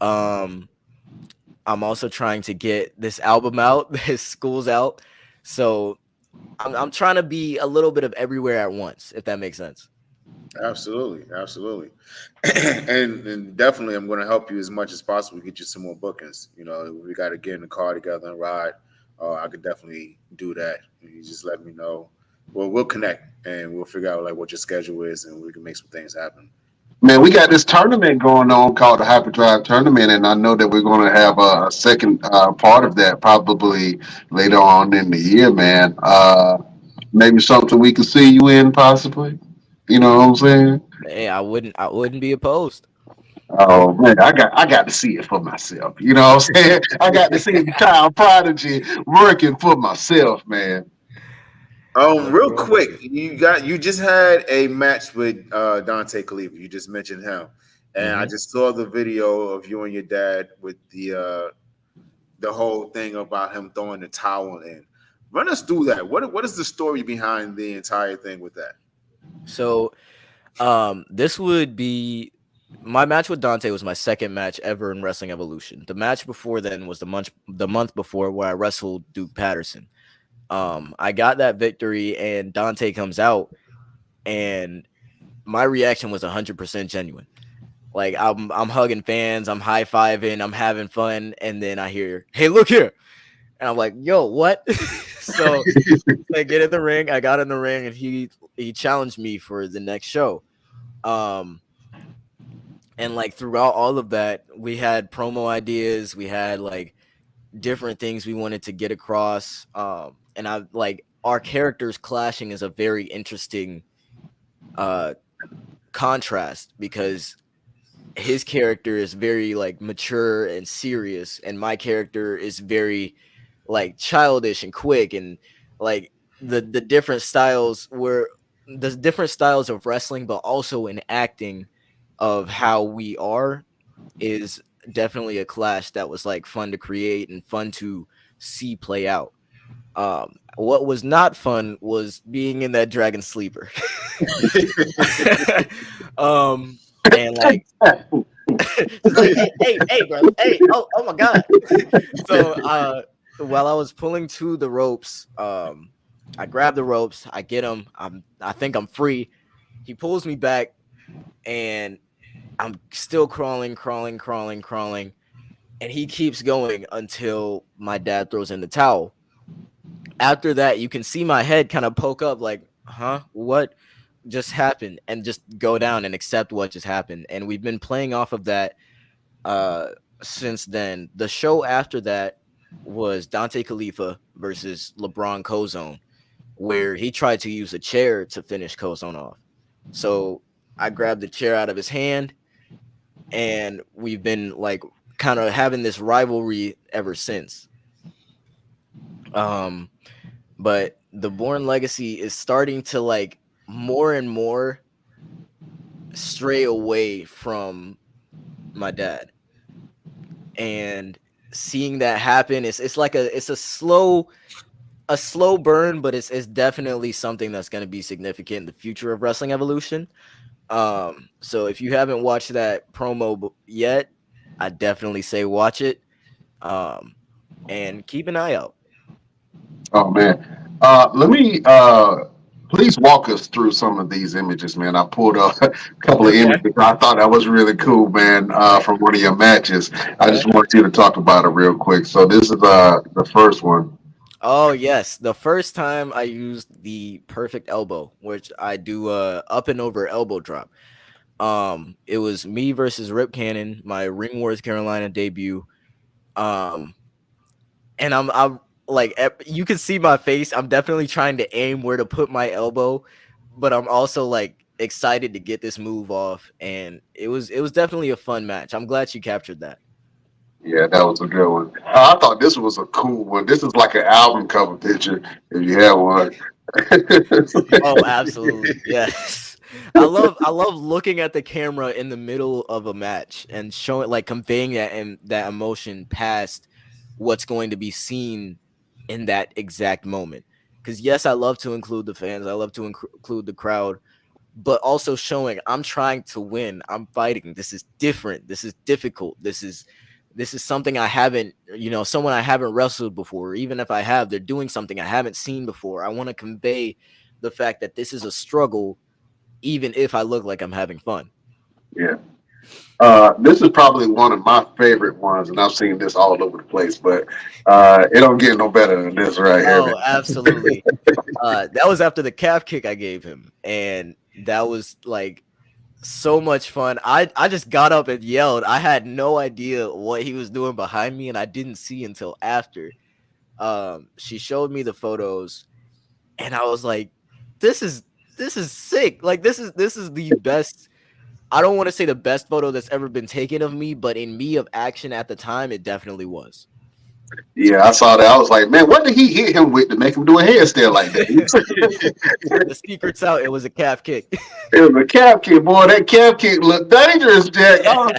I'm also trying to get this album out. This school's out, so I'm trying to be a little bit of everywhere at once, if that makes sense. Absolutely, and definitely, I'm going to help you as much as possible. Get you some more bookings. You know, we got to get in the car together and ride. I could definitely do that. You just let me know. Well, we'll connect and we'll figure out like what your schedule is, and we can make some things happen. Man, we got this tournament going on called the Hyperdrive Tournament, and I know that we're going to have a second part of that probably later on in the year, man. Maybe something we can see you in, possibly. You know what I'm saying? Hey, I wouldn't be opposed. Oh man, I got to see it for myself. You know what I'm saying? I got to see the child prodigy working for myself, man. Let's Real roll with quick, it. you just had a match with Dante Khalifa. You just mentioned him, and I Mhm. just saw the video of you and your dad with the whole thing about him throwing the towel in. Run us through that. What is the story behind the entire thing with that? So, this would be my match with Dante was my second match ever in Wrestling Evolution. The match before then was the month before where I wrestled Duke Patterson. I got that victory, and Dante comes out, and my reaction was 100% genuine. Like I'm hugging fans, I'm high fiving, I'm having fun, and then I hear, "Hey, look here," and I'm like, "Yo, what?" So I get in the ring. I got in the ring, and he challenged me for the next show. Um, and like throughout all of that, we had promo ideas. We had like different things we wanted to get across. And I like our characters clashing is a very interesting uh contrast because his character is very like mature and serious, and my character is very like childish and quick, and like the different styles were the different styles of wrestling, but also in acting of how we are is definitely a clash that was like fun to create and fun to see play out. What was not fun was being in that dragon sleeper. um, and like just like, hey, brother, hey, oh my god. So while I was pulling to the ropes, I grab the ropes, I get him, I think I'm free. He pulls me back, and I'm still crawling, and he keeps going until my dad throws in the towel. After that, you can see my head kind of poke up, like, huh, what just happened, and just go down and accept what just happened. And we've been playing off of that uh since then. The show after that was Dante Khalifa versus LeBron Cozone, where he tried to use a chair to finish Cozone off. So I grabbed the chair out of his hand, and we've been like kind of having this rivalry ever since. Um, but the Bourne Legacy is starting to like more and more stray away from my dad, and seeing that happen, it's like it's a slow burn, but it's definitely something that's going to be significant in the future of Wrestling Evolution. So if you haven't watched that promo yet, I definitely say watch it. And keep an eye out. Oh man, let me please walk us through some of these images, man. I pulled up a couple of images. I thought that was really cool, man, from one of your matches. I just want you to talk about it real quick. So this is the first one. Oh yes, the first time I used the perfect elbow, which I do up and over elbow drop. It was me versus Rip Cannon, my Ring Wars Carolina debut. Um, and I'm like, you can see my face. I'm definitely trying to aim where to put my elbow, but I'm also like excited to get this move off. And it was definitely a fun match. I'm glad you captured that. Yeah, that was a good one. I thought this was a cool one. This is like an album cover picture if you have one. Oh, absolutely. Yes. I love looking at the camera in the middle of a match and showing, like, conveying that and that emotion past what's going to be seen in that exact moment. Because yes, I love to include the fans. I love to include the crowd, but also showing I'm trying to win. I'm fighting. This is different. This is difficult. This is something I haven't, someone I haven't wrestled before. Even if I have, they're doing something I haven't seen before. I want to convey the fact that this is a struggle, even if I look like I'm having fun. Yeah. This is probably one of my favorite ones, and I've seen this all over the place, but it don't get no better than this right here, man. Oh, absolutely. That was after the calf kick I gave him, and that was like so much fun. I just got up and yelled. I had no idea what he was doing behind me, and I didn't see until after. She showed me the photos, and I was like, this is sick. Like this is the best. I don't want to say the best photo that's ever been taken of me, but in me of action at the time, it definitely was. Yeah, I saw that. I was like, man, what did he hit him with to make him do a handstand like that? The secret's out. It was a calf kick. It was a calf kick, boy. That calf kick looked dangerous, Jack. Oh,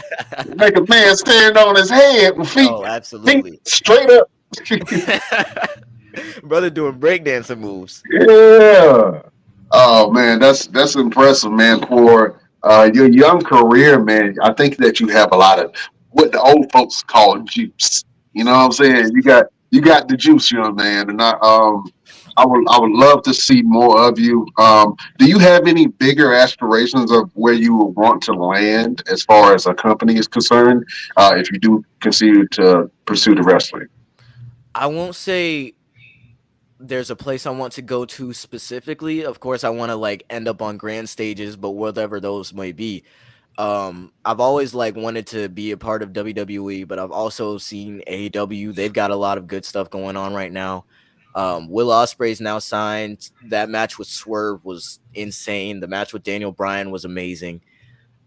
make a man stand on his head with feet, Oh, absolutely. feet straight up. Brother doing breakdancing moves. Yeah. Oh man, that's impressive, man. For your young career, man, I think that you have a lot of what the old folks call juice. You know what I'm saying? You got the juice, young man, and I would love to see more of you. Do you have any bigger aspirations of where you would want to land as far as a company is concerned? If you do continue to pursue the wrestling. I won't say there's a place I want to go to specifically. Of course, I want to like end up on grand stages, but whatever those may be. I've always like wanted to be a part of WWE, but I've also seen AEW. They've got a lot of good stuff going on right now. Will Ospreay's now signed. That match with Swerve was insane. The match with Daniel Bryan was amazing.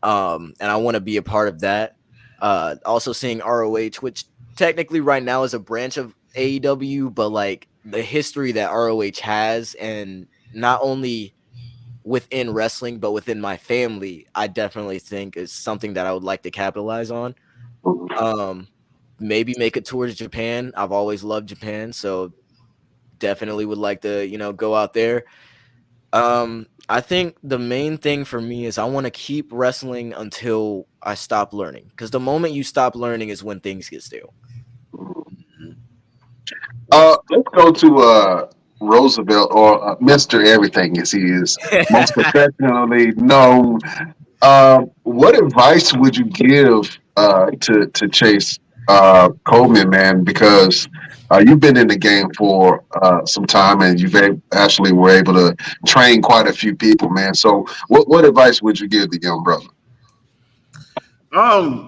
And I want to be a part of that. Also seeing ROH, which technically right now is a branch of AEW, but like the history that ROH has, and not only within wrestling, but within my family, I definitely think is something that I would like to capitalize on. Maybe make a tour to Japan. I've always loved Japan, so definitely would like to, go out there. I think the main thing for me is I want to keep wrestling until I stop learning, because the moment you stop learning is when things get stale. Let's go to Roosevelt, or Mr. Everything as he is most professionally known. What advice would you give to Chayce Coleman, man? Because You've been in the game for some time, and you've actually were able to train quite a few people, man. So, what advice would you give the young brother?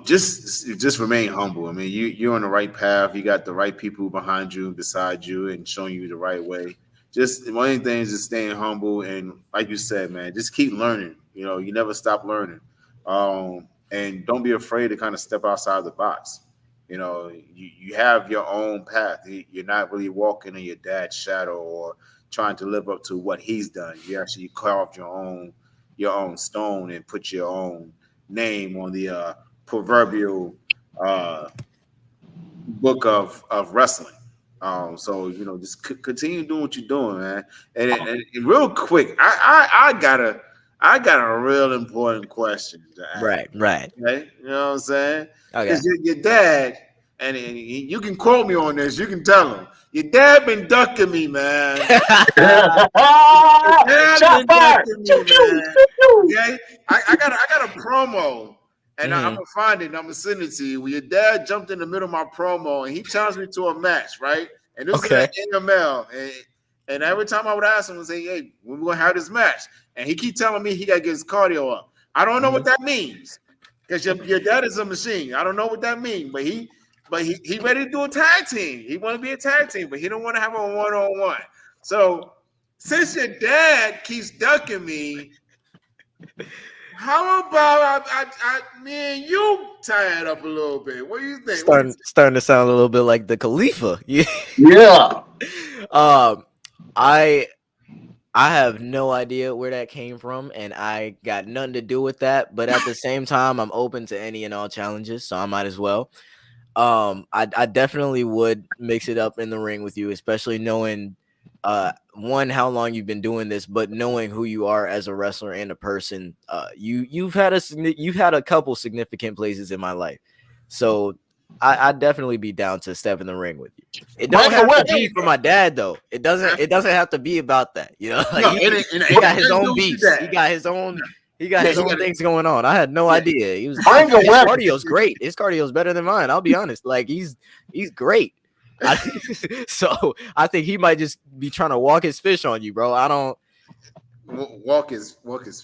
Just remain humble. I mean, you're on the right path. You got the right people behind you, beside you, and showing you the right way. Just one of the things is staying humble, and like you said, man, just keep learning. You know, you never stop learning, and don't be afraid to kind of step outside the box. You know, you have your own path. You're not really walking in your dad's shadow or trying to live up to what he's done. You actually carved your own stone and put your own name on the proverbial uh, book of wrestling. So you know, just continue doing what you're doing, man. And real quick, I got a real important question to ask. Right. Okay, you know what I'm saying? Okay. Because your dad, and you can quote me on this. You can tell him your dad been ducking me, man. Dad Shot been fired. ducking me, man. Okay, I got a promo, and I'm gonna find it. And I'm gonna send it to you. Where your dad jumped in the middle of my promo, and he challenged me to a match, right? And this is at NML, and every time I would ask him, I say, "Hey, when we gonna have this match?" And he keep telling me he gotta get his cardio up. I don't know what that means because your dad is a machine. I don't know what that means, but he ready to do a tag team. He want to be a tag team, but he don't want to have a one-on-one. So since your dad keeps ducking me, how about me and you tie it up a little bit? What do you think? Starting to sound a little bit like the Khalifa. Yeah. I have no idea where that came from, and I got nothing to do with that. But at the same time, I'm open to any and all challenges, so I might as well. I definitely would mix it up in the ring with you, especially knowing one, how long you've been doing this, but knowing who you are as a wrestler and a person. You've had a couple significant places in my life, so I'd definitely be down to step in the ring with you. It don't have to be for my dad though. It doesn't have to be about that. You know, like he got his own beefs. He got his own. He got his own things going on. I had no idea. His cardio's great. His cardio's better than mine. I'll be honest. Like he's great. So I think he might just be trying to walk his fish on you, bro. I don't walk his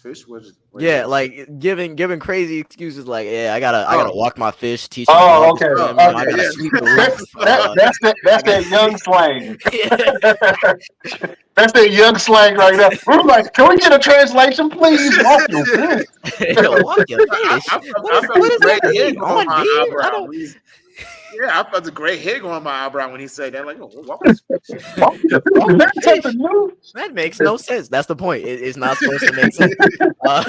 fish. Like giving crazy excuses. Like, I gotta walk my fish. Teach him. Okay. I gotta sweep the roof. That's that young slang. That's that young slang right there. We're like, can we get a translation, please? Walk your fish. Walk your fish. What is that mean? On beer? I don't. Yeah, I felt the gray hair going on my eyebrow when he said that. Like, walk his fish. That makes no sense. That's the point. It's not supposed to make sense. I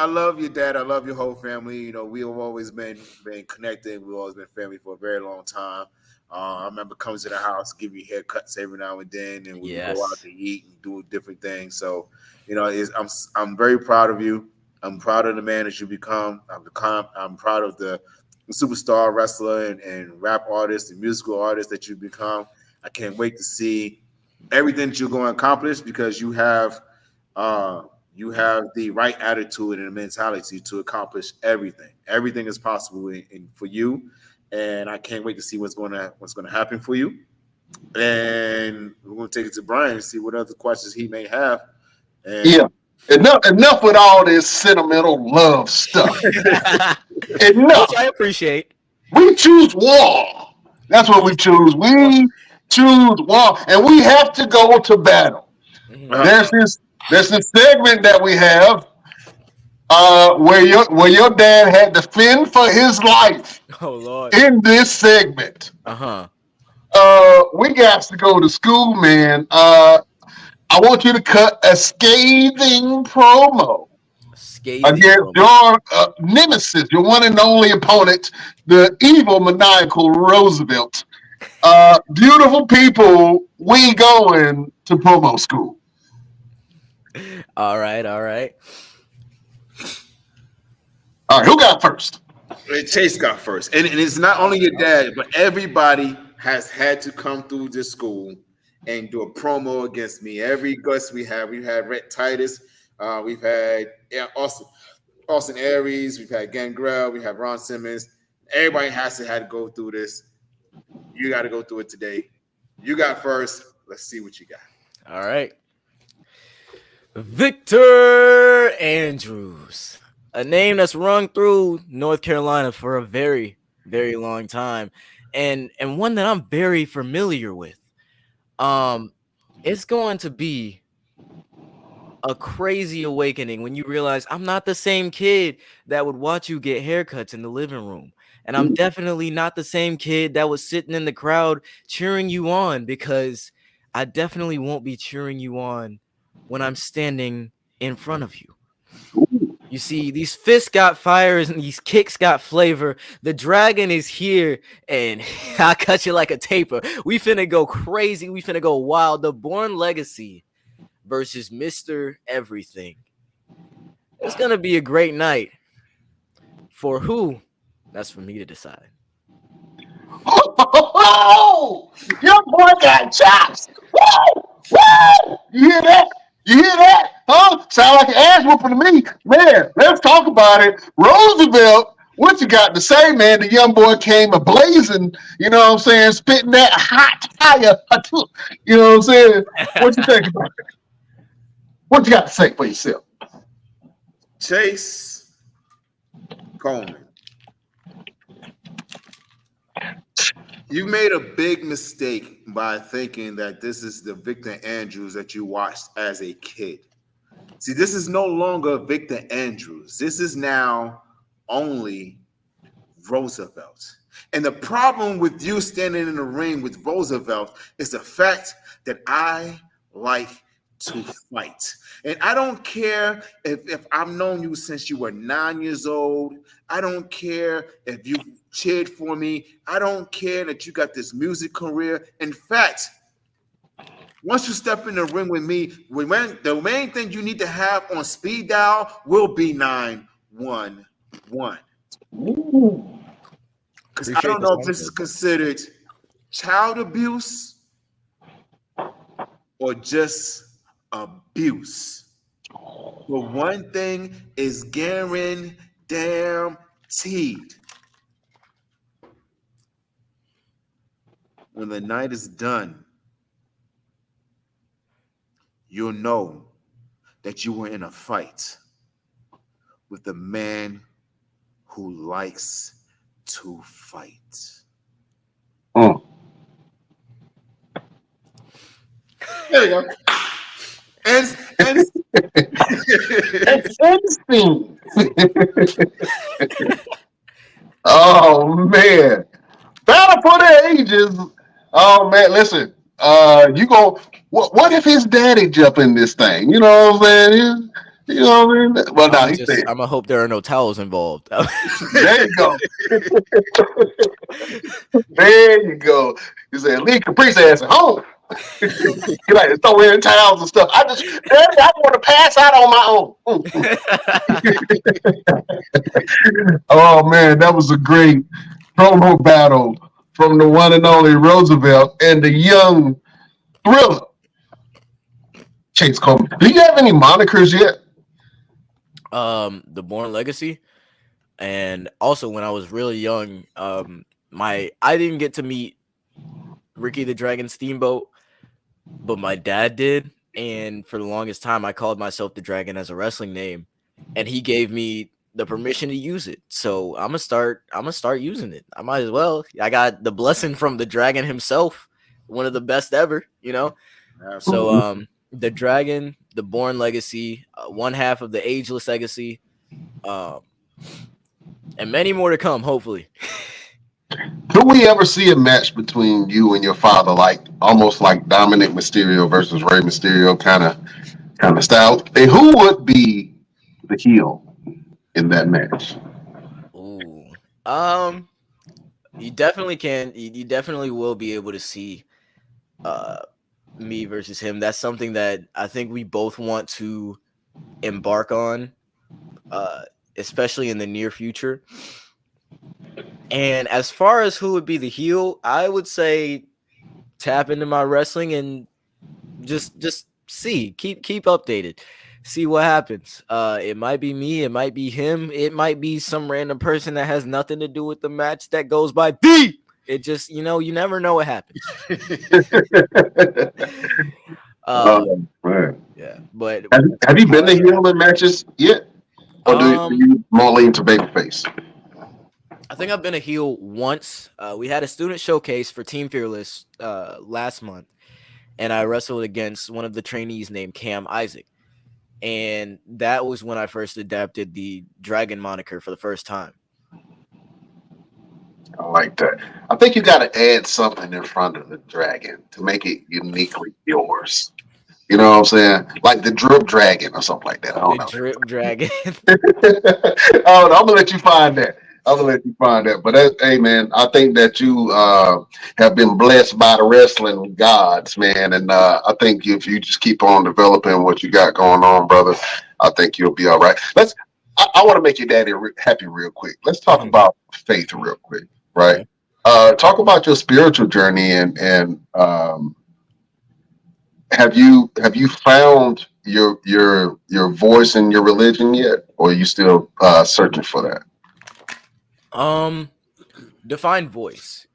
love your dad. I love your whole family. You know, we have always been connected. We've always been family for a very long time. I remember coming to the house, give you haircuts every now and then, and we go out to eat and do different things. So, you know, I'm very proud of you. I'm proud of the man that you become. I'm proud of the superstar wrestler and rap artist and musical artist that you become. I can't wait to see everything that you're going to accomplish because you have the right attitude and mentality to accomplish everything. Everything is possible for you, and I can't wait to see what's going to happen for you. And we're going to take it to Brian and see what other questions he may have. And Enough with all this sentimental love stuff. Enough. Which I appreciate. We choose war. That's what we choose. We choose war, and we have to go to battle. There's this segment that we have where your dad had to fend for his life. Oh Lord! In this segment, we got to go to school, man. I want you to cut a scathing promo against your nemesis, your one and only opponent, the evil, maniacal Roosevelt. Beautiful people, we going to promo school. All right. All right, who got first? Chayce got first. And it's not only your dad, but everybody has had to come through this school and do a promo against me. Every guest we've had Rhett Titus, we've had Austin Aries, we've had Gangrel, we have Ron Simmons. Everybody had to go through this. You got to go through it today. You got first. Let's see what you got. All right. Victor Andrews, a name that's rung through North Carolina for a very, very long time, and one that I'm very familiar with. It's going to be a crazy awakening when you realize I'm not the same kid that would watch you get haircuts in the living room. And I'm definitely not the same kid that was sitting in the crowd cheering you on, because I definitely won't be cheering you on when I'm standing in front of you. You see, these fists got fires and these kicks got flavor. The dragon is here, and I cut you like a taper. We finna go crazy. We finna go wild. The Born Legacy versus Mr. Everything. It's gonna be a great night. For who? That's for me to decide. Oh, your boy got chops. Woo! Woo! You hear that? You hear that? Huh? Sound like an ass whooping to me. Man, let's talk about it. Roosevelt, what you got to say, man? The young boy came ablazing, you know what I'm saying? Spitting that hot fire. You know what I'm saying? What you think about it? What you got to say for yourself? Chayce Coleman. You made a big mistake by thinking that this is the Victor Andrews that you watched as a kid. See, this is no longer Victor Andrews. This is now only Roosevelt. And the problem with you standing in the ring with Roosevelt is the fact that I like to fight. And I don't care if I've known you since you were 9 years old. I don't care if you cheered for me. I don't care that you got this music career. In fact, once you step in the ring with me, the main thing you need to have on speed dial will be 911. Because I don't know if this is considered child abuse or just abuse. But one thing is guaranteed. When the night is done, you'll know that you were in a fight with a man who likes to fight. Mm. There you go. And Interesting. Oh man, battle for the ages. Oh man, listen. You go. What if his daddy jump in this thing? You know what I'm saying? You know what I mean? Well, now he's dead. I'm gonna hope there are no towels involved. There you go. There you go. He said, "Leave Caprice ass at home." You like to throw in towels and stuff. Daddy, I want to pass out on my own. Oh man, that was a great promo battle from the one and only Roosevelt and the young Thriller, Chayce Coleman. Do you have any monikers yet? The Born Legacy, and also when I was really young, I didn't get to meet Ricky the Dragon Steamboat, but my dad did, and for the longest time I called myself the Dragon as a wrestling name, and he gave me the permission to use it. So I'm gonna start using it. I might as well. I got the blessing from the Dragon himself, one of the best ever, you know. So the Dragon, the Born Legacy, one half of the Ageless Legacy, and many more to come, hopefully. Could we ever see a match between you and your father, like almost like Dominic Mysterio versus Rey Mysterio kind of style? And who would be the heel in that match? Ooh. You definitely can. You definitely will be able to see me versus him. That's something that I think we both want to embark on, especially in the near future. And as far as who would be the heel, I would say tap into my wrestling and just see, keep updated, see what happens. It might be me, it might be him, it might be some random person that has nothing to do with the match that goes by the It just, you never know what happens. Man. Yeah, but Have you been to heel in matches yet? Or do you more lean to babyface? I think I've been a heel once. We had a student showcase for Team Fearless last month, and I wrestled against one of the trainees named Cam Isaac. And that was when I first adapted the Dragon moniker for the first time. I like that. I think you got to add something in front of the dragon to make it uniquely yours. You know what I'm saying? Like the drip dragon or something like that. I don't The know. Drip Dragon. Oh, I'm gonna let you find that. But hey, man, I think that you have been blessed by the wrestling gods, man. And I think if you just keep on developing what you got going on, brother, I think you'll be all right. I want to make your daddy happy real quick. Let's talk about faith real quick, right? Okay. Talk about your spiritual journey and have you found your voice in your religion yet, or are you still searching for that? Define voice.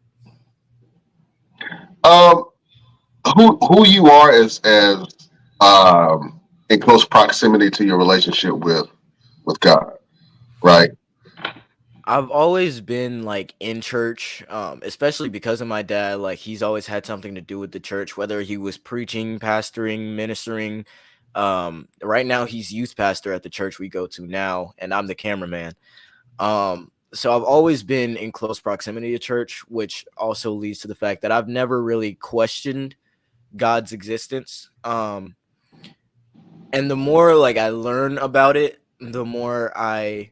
Who you are as in close proximity to your relationship with God, right? I've always been like in church, especially because of my dad. Like he's always had something to do with the church, whether he was preaching, pastoring, ministering. Right now he's youth pastor at the church we go to now, and I'm the cameraman. So I've always been in close proximity to church, which also leads to the fact that I've never really questioned God's existence. And the more like I learn about it, the more I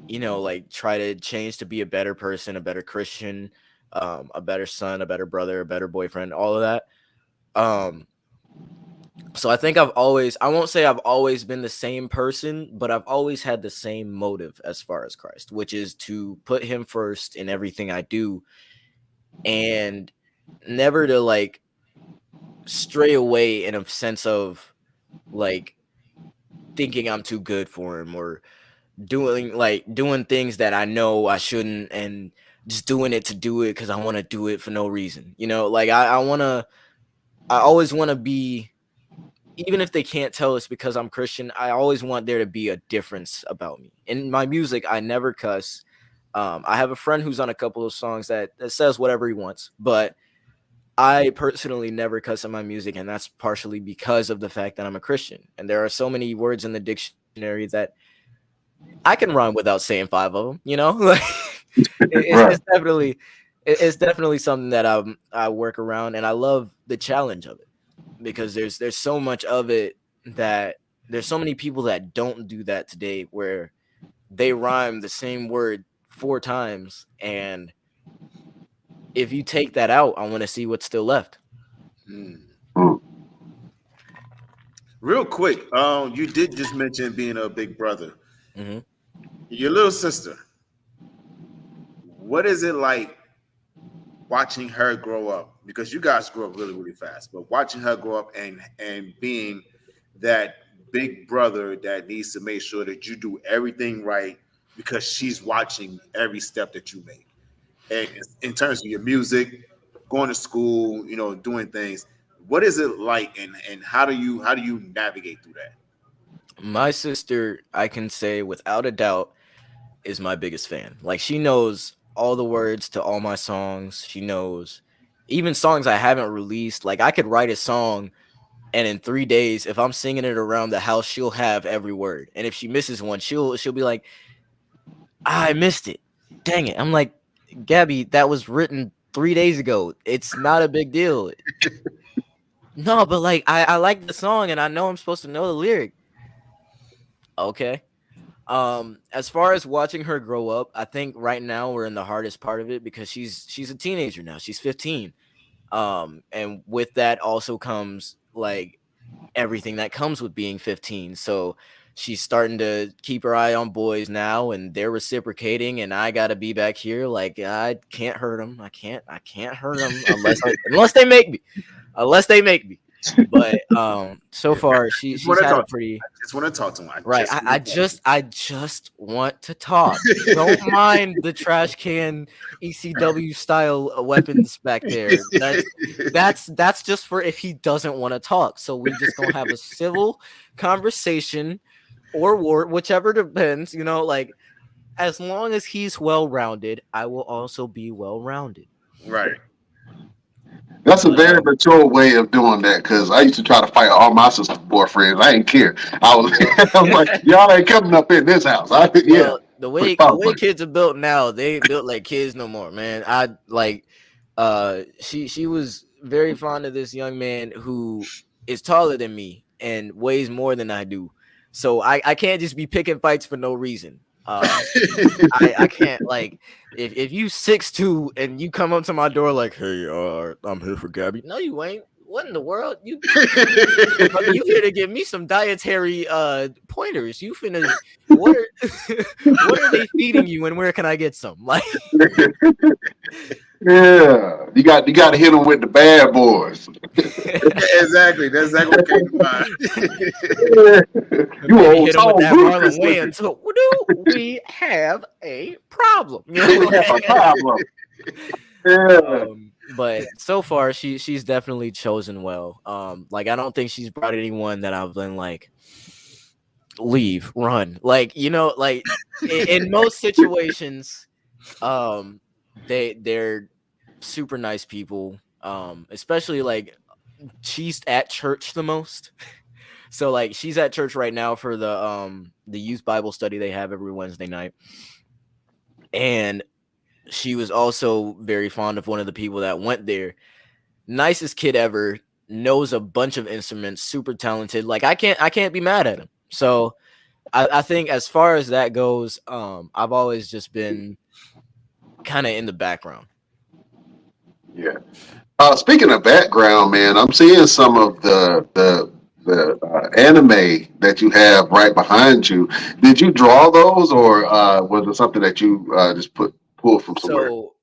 like try to change to be a better person, a better Christian, a better son, a better brother, a better boyfriend, all of that. So I think I won't say I've always been the same person, but I've always had the same motive as far as Christ, which is to put him first in everything I do and never to like stray away in a sense of like thinking I'm too good for him or doing things that I know I shouldn't and just doing it to do it because I want to do it for no reason. Like I always want to be, even if they can't tell it's because I'm Christian, I always want there to be a difference about me. In my music, I never cuss. I have a friend who's on a couple of songs that says whatever he wants, but I personally never cuss in my music, and that's partially because of the fact that I'm a Christian. And there are so many words in the dictionary that I can rhyme without saying 5 of them, Like, it's definitely something that I work around, and I love the challenge of it because there's so much of it that there's so many people that don't do that today where they rhyme the same word 4 times, and if you take that out, I want to see what's still left. Real quick, you did just mention being a big brother. Mm-hmm. Your little sister, what is it like watching her grow up? Because you guys grow up really, really fast, but watching her grow up and being that big brother that needs to make sure that you do everything right because she's watching every step that you make. And in terms of your music, going to school, doing things, what is it like, and how do you navigate through that? My sister, I can say without a doubt, is my biggest fan. Like she knows all the words to all my songs. She knows even songs I haven't released. Like I could write a song and in 3 days, if I'm singing it around the house, she'll have every word. And if she misses one, she'll be like, I missed it. Dang it. I'm like, Gabby, that was written 3 days ago. It's not a big deal. No, but like I like the song and I know I'm supposed to know the lyric. Okay. As far as watching her grow up, I think right now we're in the hardest part of it because she's a teenager now. She's 15. And with that also comes like everything that comes with being 15. So she's starting to keep her eye on boys now, and they're reciprocating, and I gotta be back here like I can't hurt them. I can't hurt them unless they make me. But so far she's had a pretty. I just want to talk to him. Right. I just want to talk. Don't mind the trash can ECW style weapons back there. That's just for if he doesn't want to talk. So we just gonna have a civil conversation or war, whichever depends, like as long as he's well rounded, I will also be well rounded. Right. That's a very mature way of doing that, because I used to try to fight all my sister's boyfriends. I didn't care. I'm like, y'all ain't coming up in this house. The way kids are built now, they ain't built like kids no more, man. She was very fond of this young man who is taller than me and weighs more than I do. So I can't just be picking fights for no reason. I can't, like, if you 6'2" and you come up to my door like, hey, I'm here for Gabby. No, you ain't. What in the world? You here to give me some dietary pointers? You finna what are they feeding you and where can I get some? Like, yeah, you got to hit them with the bad boys. Exactly. That's exactly what came to mind. You old hit him with that Marlon Wayans. So do we have a problem? We have a problem. Yeah. But so far she's definitely chosen well. Like I don't think she's brought anyone that I've been like, leave, run. Like, like in most situations, they're super nice people. Especially like she's at church the most. So like she's at church right now for the youth Bible study they have every Wednesday night. And she was also very fond of one of the people that went there. Nicest kid ever, knows a bunch of instruments, super talented. Like I can't be mad at him. So I think as far as that goes, I've always just been kind of in the background. Yeah. Speaking of background, man, I'm seeing some of the anime that you have right behind you. Did you draw those, or was it something that you just pulled from somewhere? So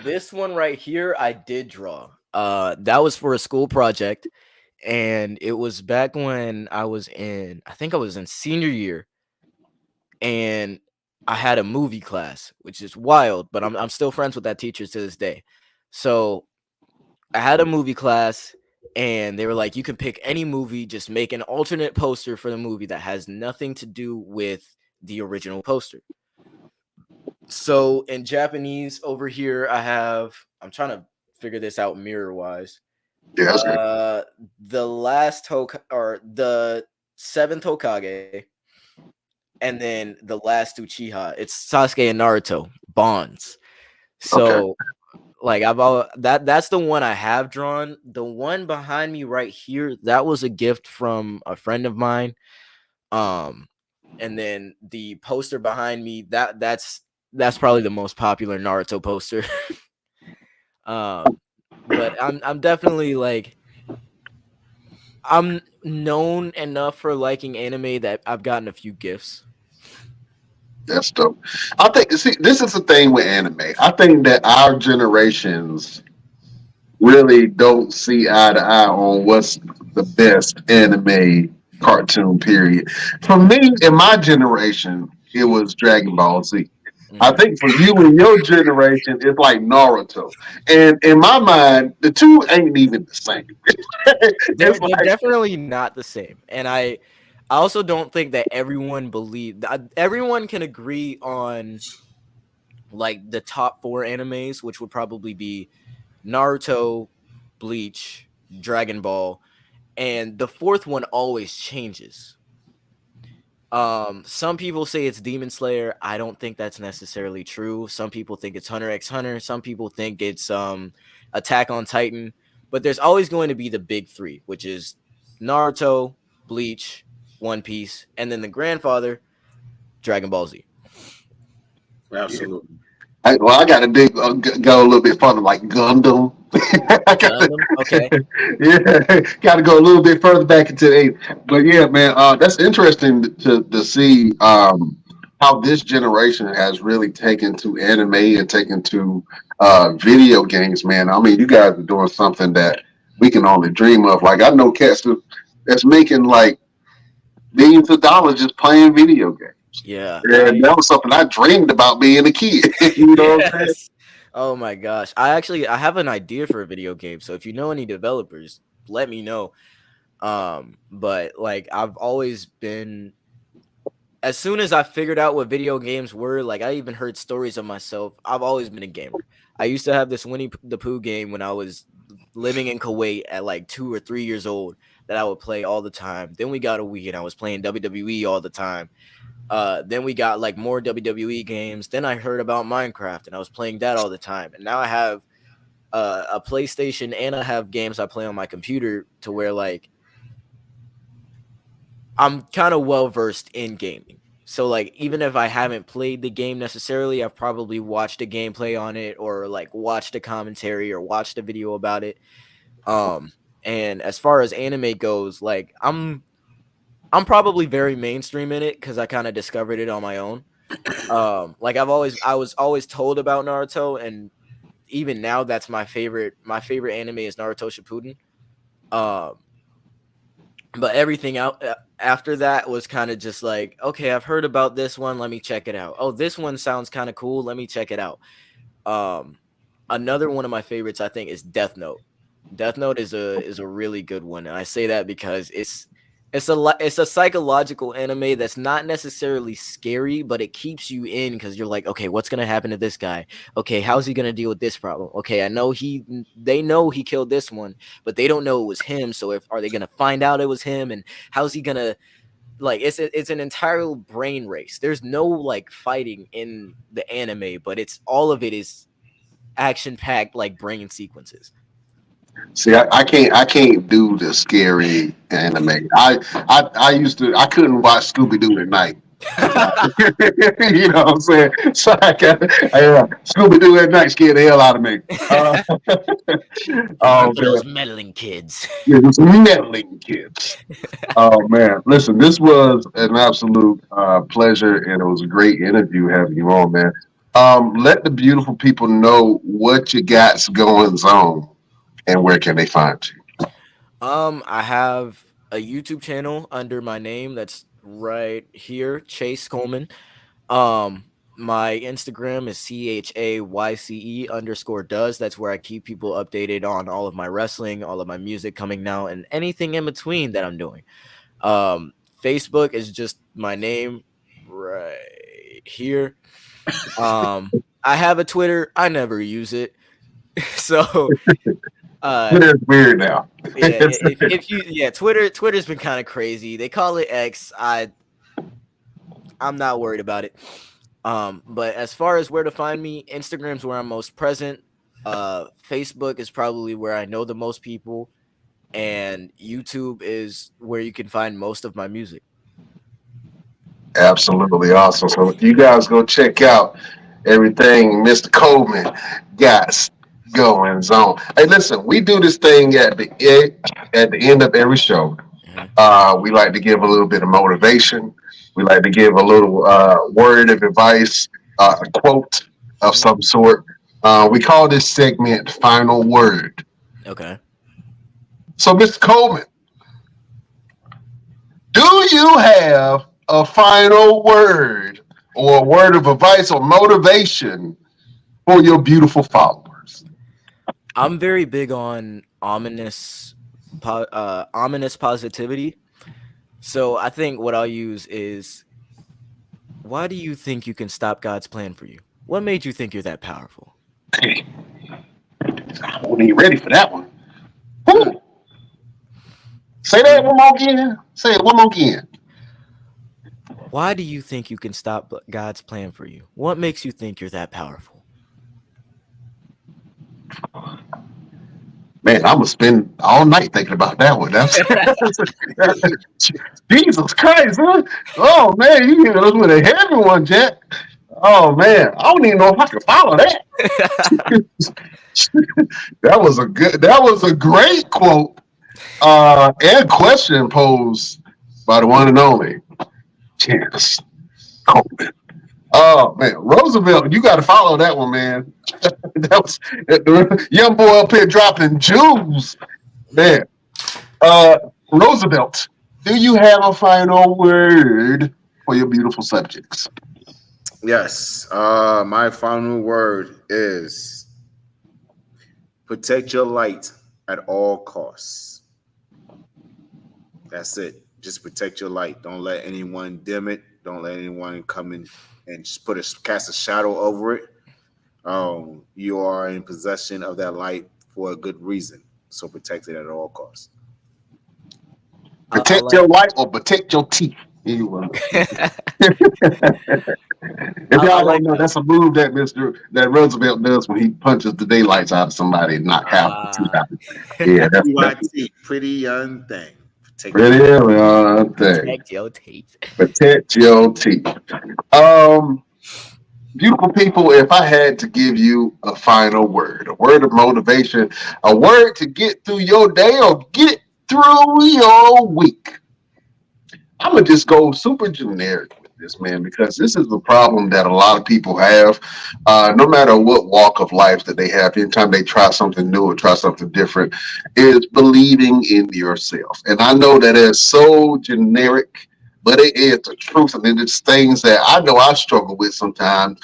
this one right here, I did draw. That was for a school project, and it was back when I think I was in senior year, and I had a movie class, which is wild, but I'm still friends with that teacher to this day. So I had a movie class, and they were like, you can pick any movie, just make an alternate poster for the movie that has nothing to do with the original poster. So in Japanese over here, I'm trying to figure this out mirror wise. Yeah, that's good. The last the 7th Hokage, and then the last Uchiha. It's Sasuke and Naruto bonds. So Okay. like that's the one I have drawn. The one behind me right here, that was a gift from a friend of mine. And then the poster behind me, that's probably the most popular Naruto poster. But I'm definitely like, I'm known enough for liking anime that I've gotten a few gifts. That's dope. I think, see, this is the thing with anime. I think that our generations really don't see eye to eye on what's the best anime cartoon, period. For me, in my generation, it was Dragon Ball Z. I think for you and your generation, it's like Naruto. And in my mind, the two ain't even the same. They're definitely not the same. And I also don't think that everyone can agree on like the top 4 animes, which would probably be Naruto, Bleach, Dragon Ball, and the 4th one always changes. Some people say it's Demon Slayer. I don't think that's necessarily true. Some people think it's Hunter x Hunter. Some people think it's Attack on Titan. But there's always going to be the big 3, which is Naruto, Bleach, One Piece, and then the grandfather, Dragon Ball Z. Absolutely. I got to go a little bit further, like Gundam. Okay. Yeah, got to go a little bit further back into the 80s. But yeah, man, that's interesting to see how this generation has really taken to anime and taken to video games, man. I mean, you guys are doing something that we can only dream of. Like I know cats that's making like millions of dollars just playing video games. Yeah, And that was something I dreamed about being a kid. You know what I'm saying? yes. Oh my gosh. I have an idea for a video game. So if you know any developers, let me know. But like I've always been, as soon as I figured out what video games were, like I even heard stories of myself. I've always been a gamer. I used to have this Winnie the Pooh game when I was living in Kuwait at like 2 or 3 years old that I would play all the time. Then we got a Wii and I was playing WWE all the time. Then we got like more WWE games. Then I heard about Minecraft and I was playing that all the time. And now I have a PlayStation and I have games I play on my computer to where like I'm kind of well versed in gaming. So like even if I haven't played the game necessarily, I've probably watched a gameplay on it or like watched a commentary or watched a video about it. And as far as anime goes, like I'm probably very mainstream in it because I kind of discovered it on my own. Like I was always told about Naruto, and even now that's my favorite anime is Naruto Shippuden. But everything out after that was kind of just like, okay, I've heard about this one, let me check it out. Oh, this one sounds kind of cool, let me check it out. Another one of my favorites I think is Death Note. Death Note is a really good one, and I say that because it's a psychological anime that's not necessarily scary, but it keeps you in because you're like, okay, what's gonna happen to this guy? Okay, how's he gonna deal with this problem? Okay, I know they know he killed this one, but they don't know it was him. So are they gonna find out it was him? And how's he gonna like? It's an entire brain race. There's no like fighting in the anime, but all of it is action packed like brain sequences. See, I can't do the scary anime. I couldn't watch Scooby Doo at night. You know what I'm saying? So Scooby Doo at night scared the hell out of me. For those meddling kids. Yeah, those meddling kids. Oh man, listen, this was an absolute pleasure, and it was a great interview having you on, man. Let the beautiful people know what you got going on. And where can they find you? I have a YouTube channel under my name that's right here, Chayce Coleman. My Instagram is CHAYCE_does. That's where I keep people updated on all of my wrestling, all of my music coming now, and anything in between that I'm doing. Facebook is just my name right here. I have a Twitter. I never use it. So Twitter's weird now. Twitter's been kind of crazy. They call it X. I'm not worried about it. But as far as where to find me, Instagram's where I'm most present. Facebook is probably where I know the most people, and YouTube is where you can find most of my music. Absolutely awesome. So if you guys go check out everything Mr. Coleman got going on. Hey, listen, we do this thing at the end of every show. We like to give a little bit of motivation. We like to give a little word of advice, a quote of some sort. We call this segment Final Word. Okay. So, Mr. Coleman, do you have a final word or a word of advice or motivation for your beautiful followers? I'm very big on ominous positivity. So I think what I'll use is, why do you think you can stop God's plan for you? What made you think you're that powerful? Hey, I wasn't even ready for that one. Woo. Say that one more again. Say it one more again. Why do you think you can stop God's plan for you? What makes you think you're that powerful? Man, I'm gonna spend all night thinking about that one. That's Jesus Christ, huh? Oh man, you hit us with a heavy one, Jack. Oh man, I don't even know if I can follow that. That was a great quote and question posed by the one and only Chayce Coleman. Oh man, Roosevelt, you got to follow that one, man. That was the young boy up here dropping jewels Man, Roosevelt, do you have a final word for your beautiful subjects? Yes. My final word is protect your light at all costs. That's it. Just protect your light. Don't let anyone dim it. Don't let anyone come in and just cast a shadow over it. You are in possession of that light for a good reason. So protect it at all costs. I Protect like your life or protect your teeth. You will. If I y'all like don't know, that's a move that Roosevelt does when he punches the daylights out of somebody and knock half the teeth out. Yeah, that's PYT, pretty young thing. Protect your pretty thing. protect your teeth. Protect your teeth. Um, Beautiful people, if I had to give you a final word, a word of motivation, a word to get through your day or get through your week, I'm going to just go super generic with this, man, because this is the problem that a lot of people have, no matter what walk of life that they have, anytime they try something new or try something different, is believing in yourself. And I know that is so generic, but it is the truth. And it's things that I know I struggle with sometimes,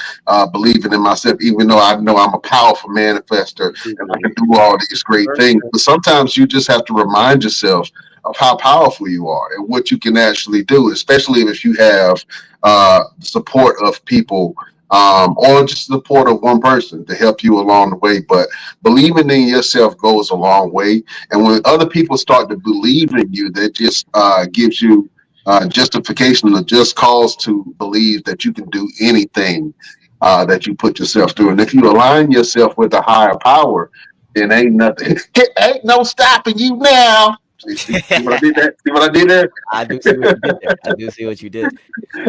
believing in myself, even though I know I'm a powerful manifester and I can do all these great things. But sometimes you just have to remind yourself of how powerful you are and what you can actually do, especially if you have support of people, or just support of one person to help you along the way. But believing in yourself goes a long way. And when other people start to believe in you, that just gives you justification or just cause to believe that you can do anything that you put yourself through. And if you align yourself with a higher power, then ain't nothing, ain't no stopping you now. See what I did there? See what I did there? I do see what you did there. I do see what you did.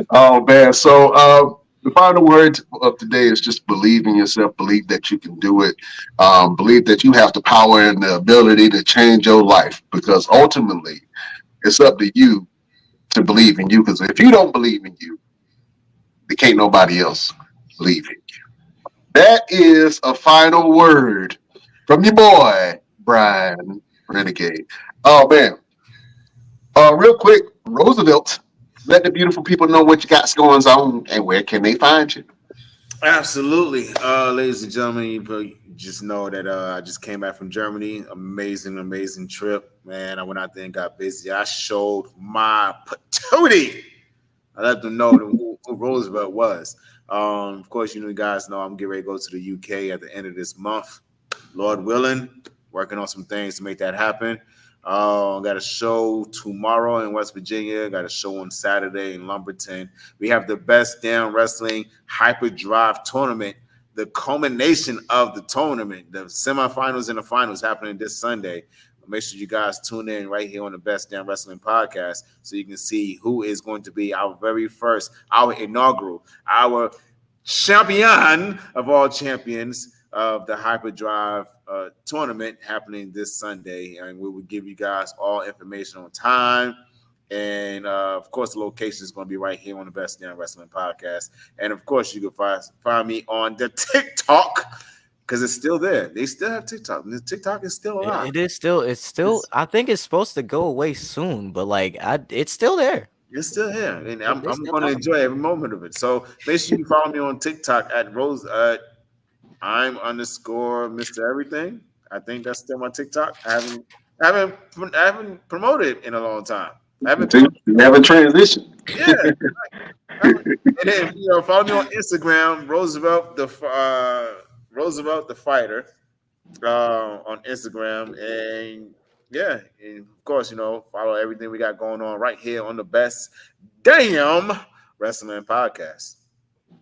Oh man. So the final word of today is just believe in yourself, believe that you can do it, believe that you have the power and the ability to change your life, because ultimately it's up to you to believe in you. Because if you don't believe in you, there can't nobody else believe in you. That is a final word from your boy, Brian Renegade. Oh man. Real quick, Roosevelt, let the beautiful people know what you got going on and where can they find you. Absolutely. Ladies and gentlemen, you just know that I just came back from Germany. Amazing trip. Man, I went out there and got busy. I showed my patootie. I let them know who Roosevelt was. Of course, you guys know I'm getting ready to go to the UK at the end of this month. Lord willing, working on some things to make that happen. Got a show tomorrow in West Virginia. Got a show on Saturday in Lumberton. We have the Best Damn Wrestling Hyperdrive Tournament. The culmination of the tournament, the semifinals and the finals, happening this Sunday. Make sure you guys tune in right here on the Best Damn Wrestling podcast so you can see who is going to be our very first, our inaugural, our champion of all champions of the Hyperdrive tournament happening this Sunday. And we will give you guys all information on time. And, of course, the location is going to be right here on the Best Damn Wrestling podcast. And, of course, you can find me on the TikTok because it's still there. They still have TikTok. The TikTok is still alive. It's still. I think it's supposed to go away soon, but it's still there. It's still here, and I'm going to enjoy every moment of it. So make sure you follow me on TikTok at Rose. I'm _ Mr. Everything. I think that's still my TikTok. I haven't promoted it in a long time. You haven't transitioned. Yeah. And then follow me on Instagram, Roosevelt the Fighter, on Instagram, and yeah, and of course follow everything we got going on right here on the Best Damn Wrestling podcast.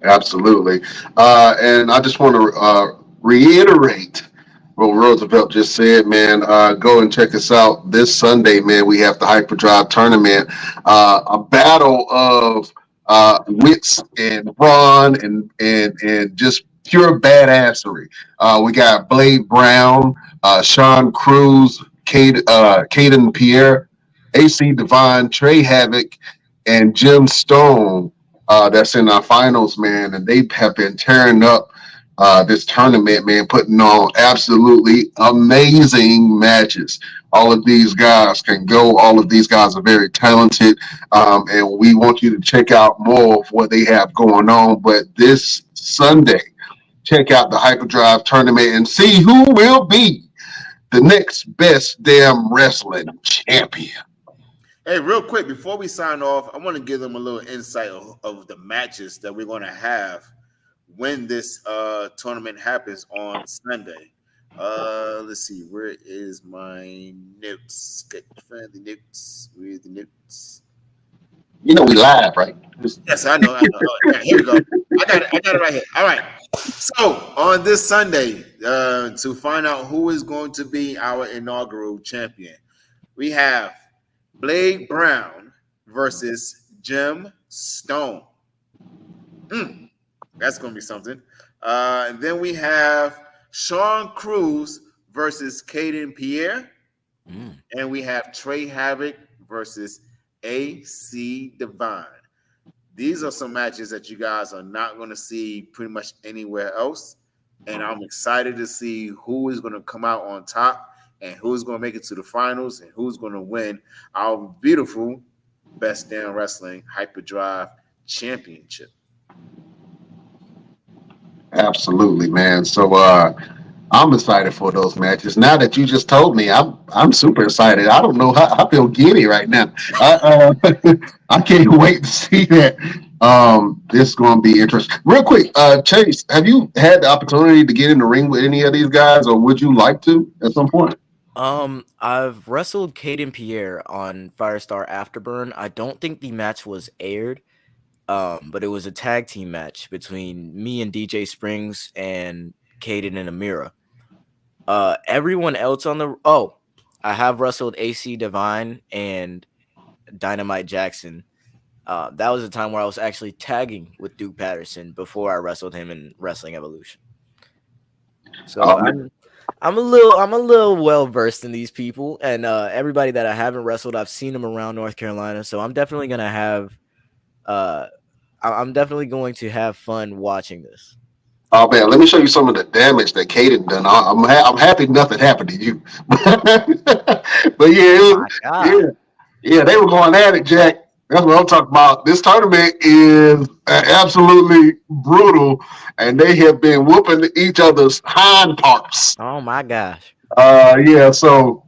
Absolutely. And I just want to reiterate what Roosevelt just said, man. Go and check us out this Sunday, man. We have the Hyperdrive tournament, a battle of wits and brawn and just pure badassery. We got Blade Brown, Sean Cruz, Caden Pierre, AC Divine, Trey Havoc, and Jim Stone. That's in our finals, man, and they have been tearing up this tournament, man, putting on absolutely amazing matches. All of these guys can go. All of these guys are very talented, and we want you to check out more of what they have going on. But this Sunday, check out the Hyperdrive tournament and see who will be the next best damn wrestling champion. Hey, real quick, before we sign off, I want to give them a little insight of the matches that we're going to have when this tournament happens on Sunday. Let's see, where is my notes? Get the notes. Where's the notes? You know we live, right? Yes, I know. Yeah, here we go. I got it right here. All right. So on this Sunday, to find out who is going to be our inaugural champion, we have Blade Brown versus Jim Stone. That's going to be something. And then we have Sean Cruz versus Caden Pierre. And we have Trey Havoc versus AC Divine. These are some matches that you guys are not going to see pretty much anywhere else. And I'm excited to see who is going to come out on top and who's going to make it to the finals and who's going to win our beautiful Best Damn Wrestling Hyperdrive Championship. Absolutely, man. So I'm excited for those matches. Now that you just told me, I'm super excited. I don't know how I feel giddy right now. I can't wait to see that. This is going to be interesting. Real quick, Chase, have you had the opportunity to get in the ring with any of these guys, or would you like to at some point? I've wrestled Caden Pierre on Firestar Afterburn. I don't think the match was aired, but it was a tag team match between me and DJ Springs and Caden and Amira. Everyone else on the I have wrestled AC Divine and Dynamite Jackson. That was a time where I was actually tagging with Duke Patterson before I wrestled him in Wrestling Evolution. So I'm a little well versed in these people, and everybody that I haven't wrestled, I've seen them around North Carolina. So I'm definitely gonna have, I'm definitely going to have fun watching this. Oh man, let me show you some of the damage that Caden done. I'm happy nothing happened to you, but yeah, they were going at it, Jack. That's what I'm talking about. This tournament is absolutely brutal, and they have been whooping each other's hind parts. Oh my gosh. Yeah. So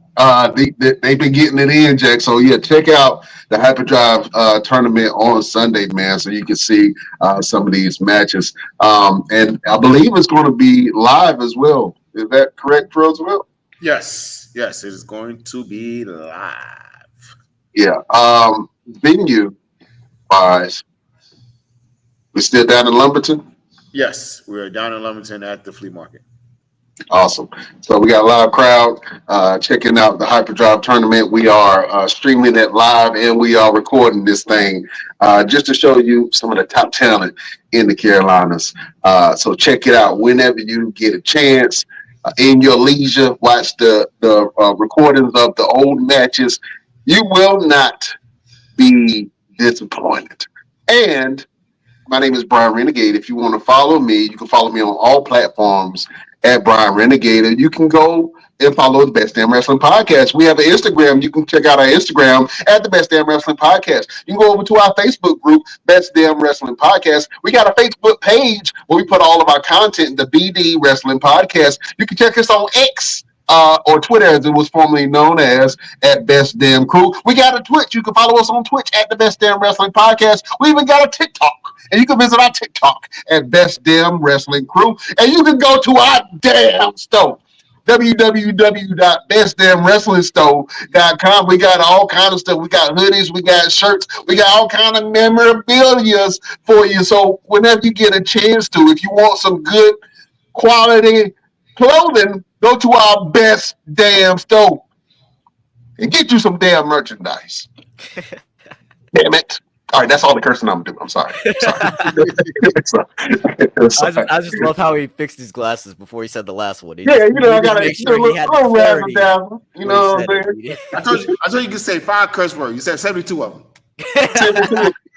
they've been getting it in, Jack. So yeah, check out the Hyperdrive tournament on Sunday, man, so you can see some of these matches. And I believe it's going to be live as well. Is that correct, Roosevelt? Yes, it is going to be live. Yeah. Venue wise, we still down in Lumberton? Yes, we're down in Lumberton at the flea market. Awesome. So we got a live crowd checking out the Hyperdrive tournament. We are streaming it live, and we are recording this thing just to show you some of the top talent in the Carolinas. So check it out whenever you get a chance. In your leisure, watch the recordings of the old matches. You will not be disappointed. And my name is Brian Renegade. If you want to follow me, you can follow me on all platforms at Brian Renegade. And you can go and follow the Best Damn Wrestling Podcast. We have an Instagram. You can check out our Instagram at the Best Damn Wrestling Podcast. You can go over to our Facebook group, Best Damn Wrestling Podcast. We got a Facebook page where we put all of our content, the BD Wrestling Podcast. You can check us on X. Or Twitter, as it was formerly known as, at Best Damn Crew. We got a Twitch. You can follow us on Twitch at the Best Damn Wrestling Podcast. We even got a TikTok, and you can visit our TikTok at Best Damn Wrestling Crew. And you can go to our damn store, www.bestdamnwrestlingstore.com. We got all kind of stuff. We got hoodies, we got shirts, we got all kind of memorabilia for you. So whenever you get a chance to, if you want some good quality clothing, go to our Best Damn store and get you some damn merchandise. Damn it. All right, that's all the cursing I'm going to do. I'm sorry. I just love how he fixed his glasses before he said the last one. I got to make sure he had clarity. You know what I'm saying? I told you could say 5 curse words. You said 72 of them.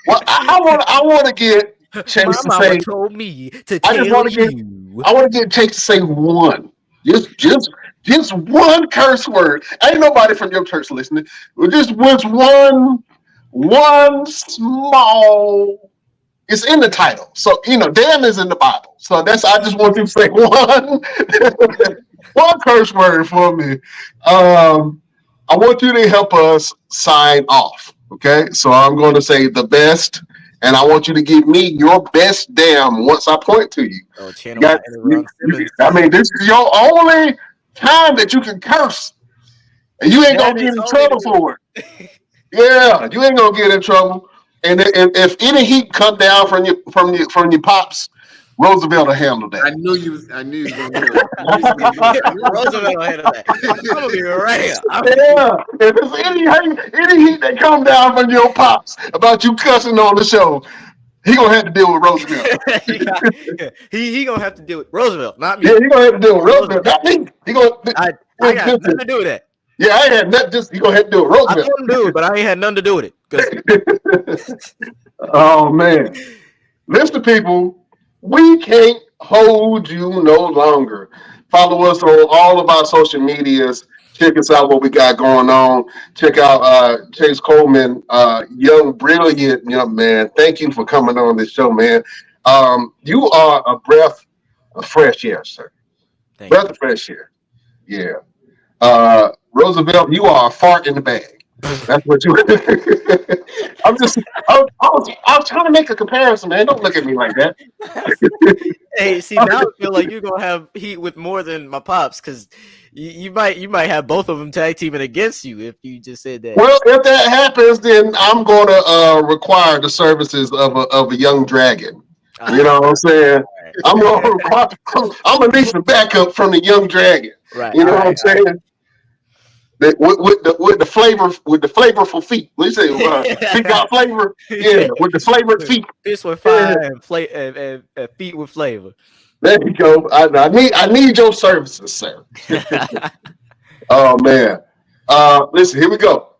Well, I want to get Chase to say. Told me to I just want to get. I want to get Chayce to say one. Just one curse word. Ain't nobody from your church listening. Just one small. It's in the title, so damn is in the Bible. So I just want you to say one curse word for me. I want you to help us sign off. Okay, so I'm going to say the best, and I want you to give me your best damn once I point to you. Oh, channel. I mean, this is your only time that you can curse, and you ain't gonna get in trouble for it. Yeah, you ain't gonna get in trouble. And if any heat come down from your pops, Roosevelt will handle that. I knew you was gonna do it. Roosevelt will handle that. I'm gonna be right here. Yeah, if there's any heat that come down from your pops about you cussing on the show, he gonna have to deal with Roosevelt. he gonna have to deal with Roosevelt, not me. Yeah, he gonna have to deal with Roosevelt, not me. I got nothing to do with that. Yeah, I ain't had nothing. He gonna have to deal with Roosevelt. I told him to do it, but I ain't had nothing to do with it. Oh man, listen, people. We can't hold you no longer. Follow us on all of our social medias. Check us out what we got going on. Check out Chayce Coleman, young, brilliant young man. Thank you for coming on this show, man. You are a breath of fresh air, sir. Breath of fresh air. Yeah. Roosevelt, you are a fart in the bag. That's what you. I was trying to make a comparison, man. Don't look at me like that. Hey, see, now I feel like you're gonna have heat with more than my pops, because you might have both of them tag teaming against you if you just said that. Well, if that happens, then I'm going to require the services of a young dragon. You know what I'm saying? Right. I'm gonna need some backup from the young dragon. Right. You know what I'm saying? Right. With the flavorful feet. What do you say? Feet got flavor. Yeah, with the flavored feet. Fish with fire and feet with flavor. There you go. I need your services, sir. Oh man. Listen, here we go.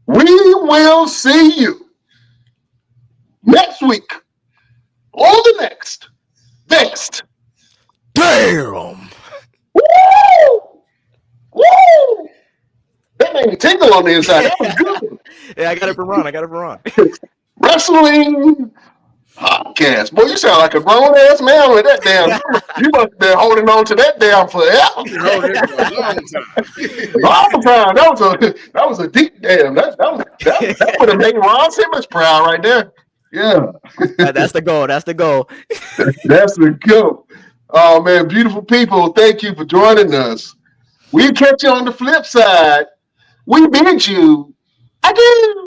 We will see you next week on the next best. Damn. Woo! Woo! That made me tingle on the inside. That was good. Yeah, I got it from Ron. Wrestling podcast. Boy, you sound like a grown ass man with that damn. You must have been holding on to that damn forever. Long time. That was a deep damn. That would have made Ron Simmons proud right there. Yeah. That's the goal. That's the goal. That's the goal. Oh man, beautiful people. Thank you for joining us. We'll catch you on the flip side. We bid you adieu.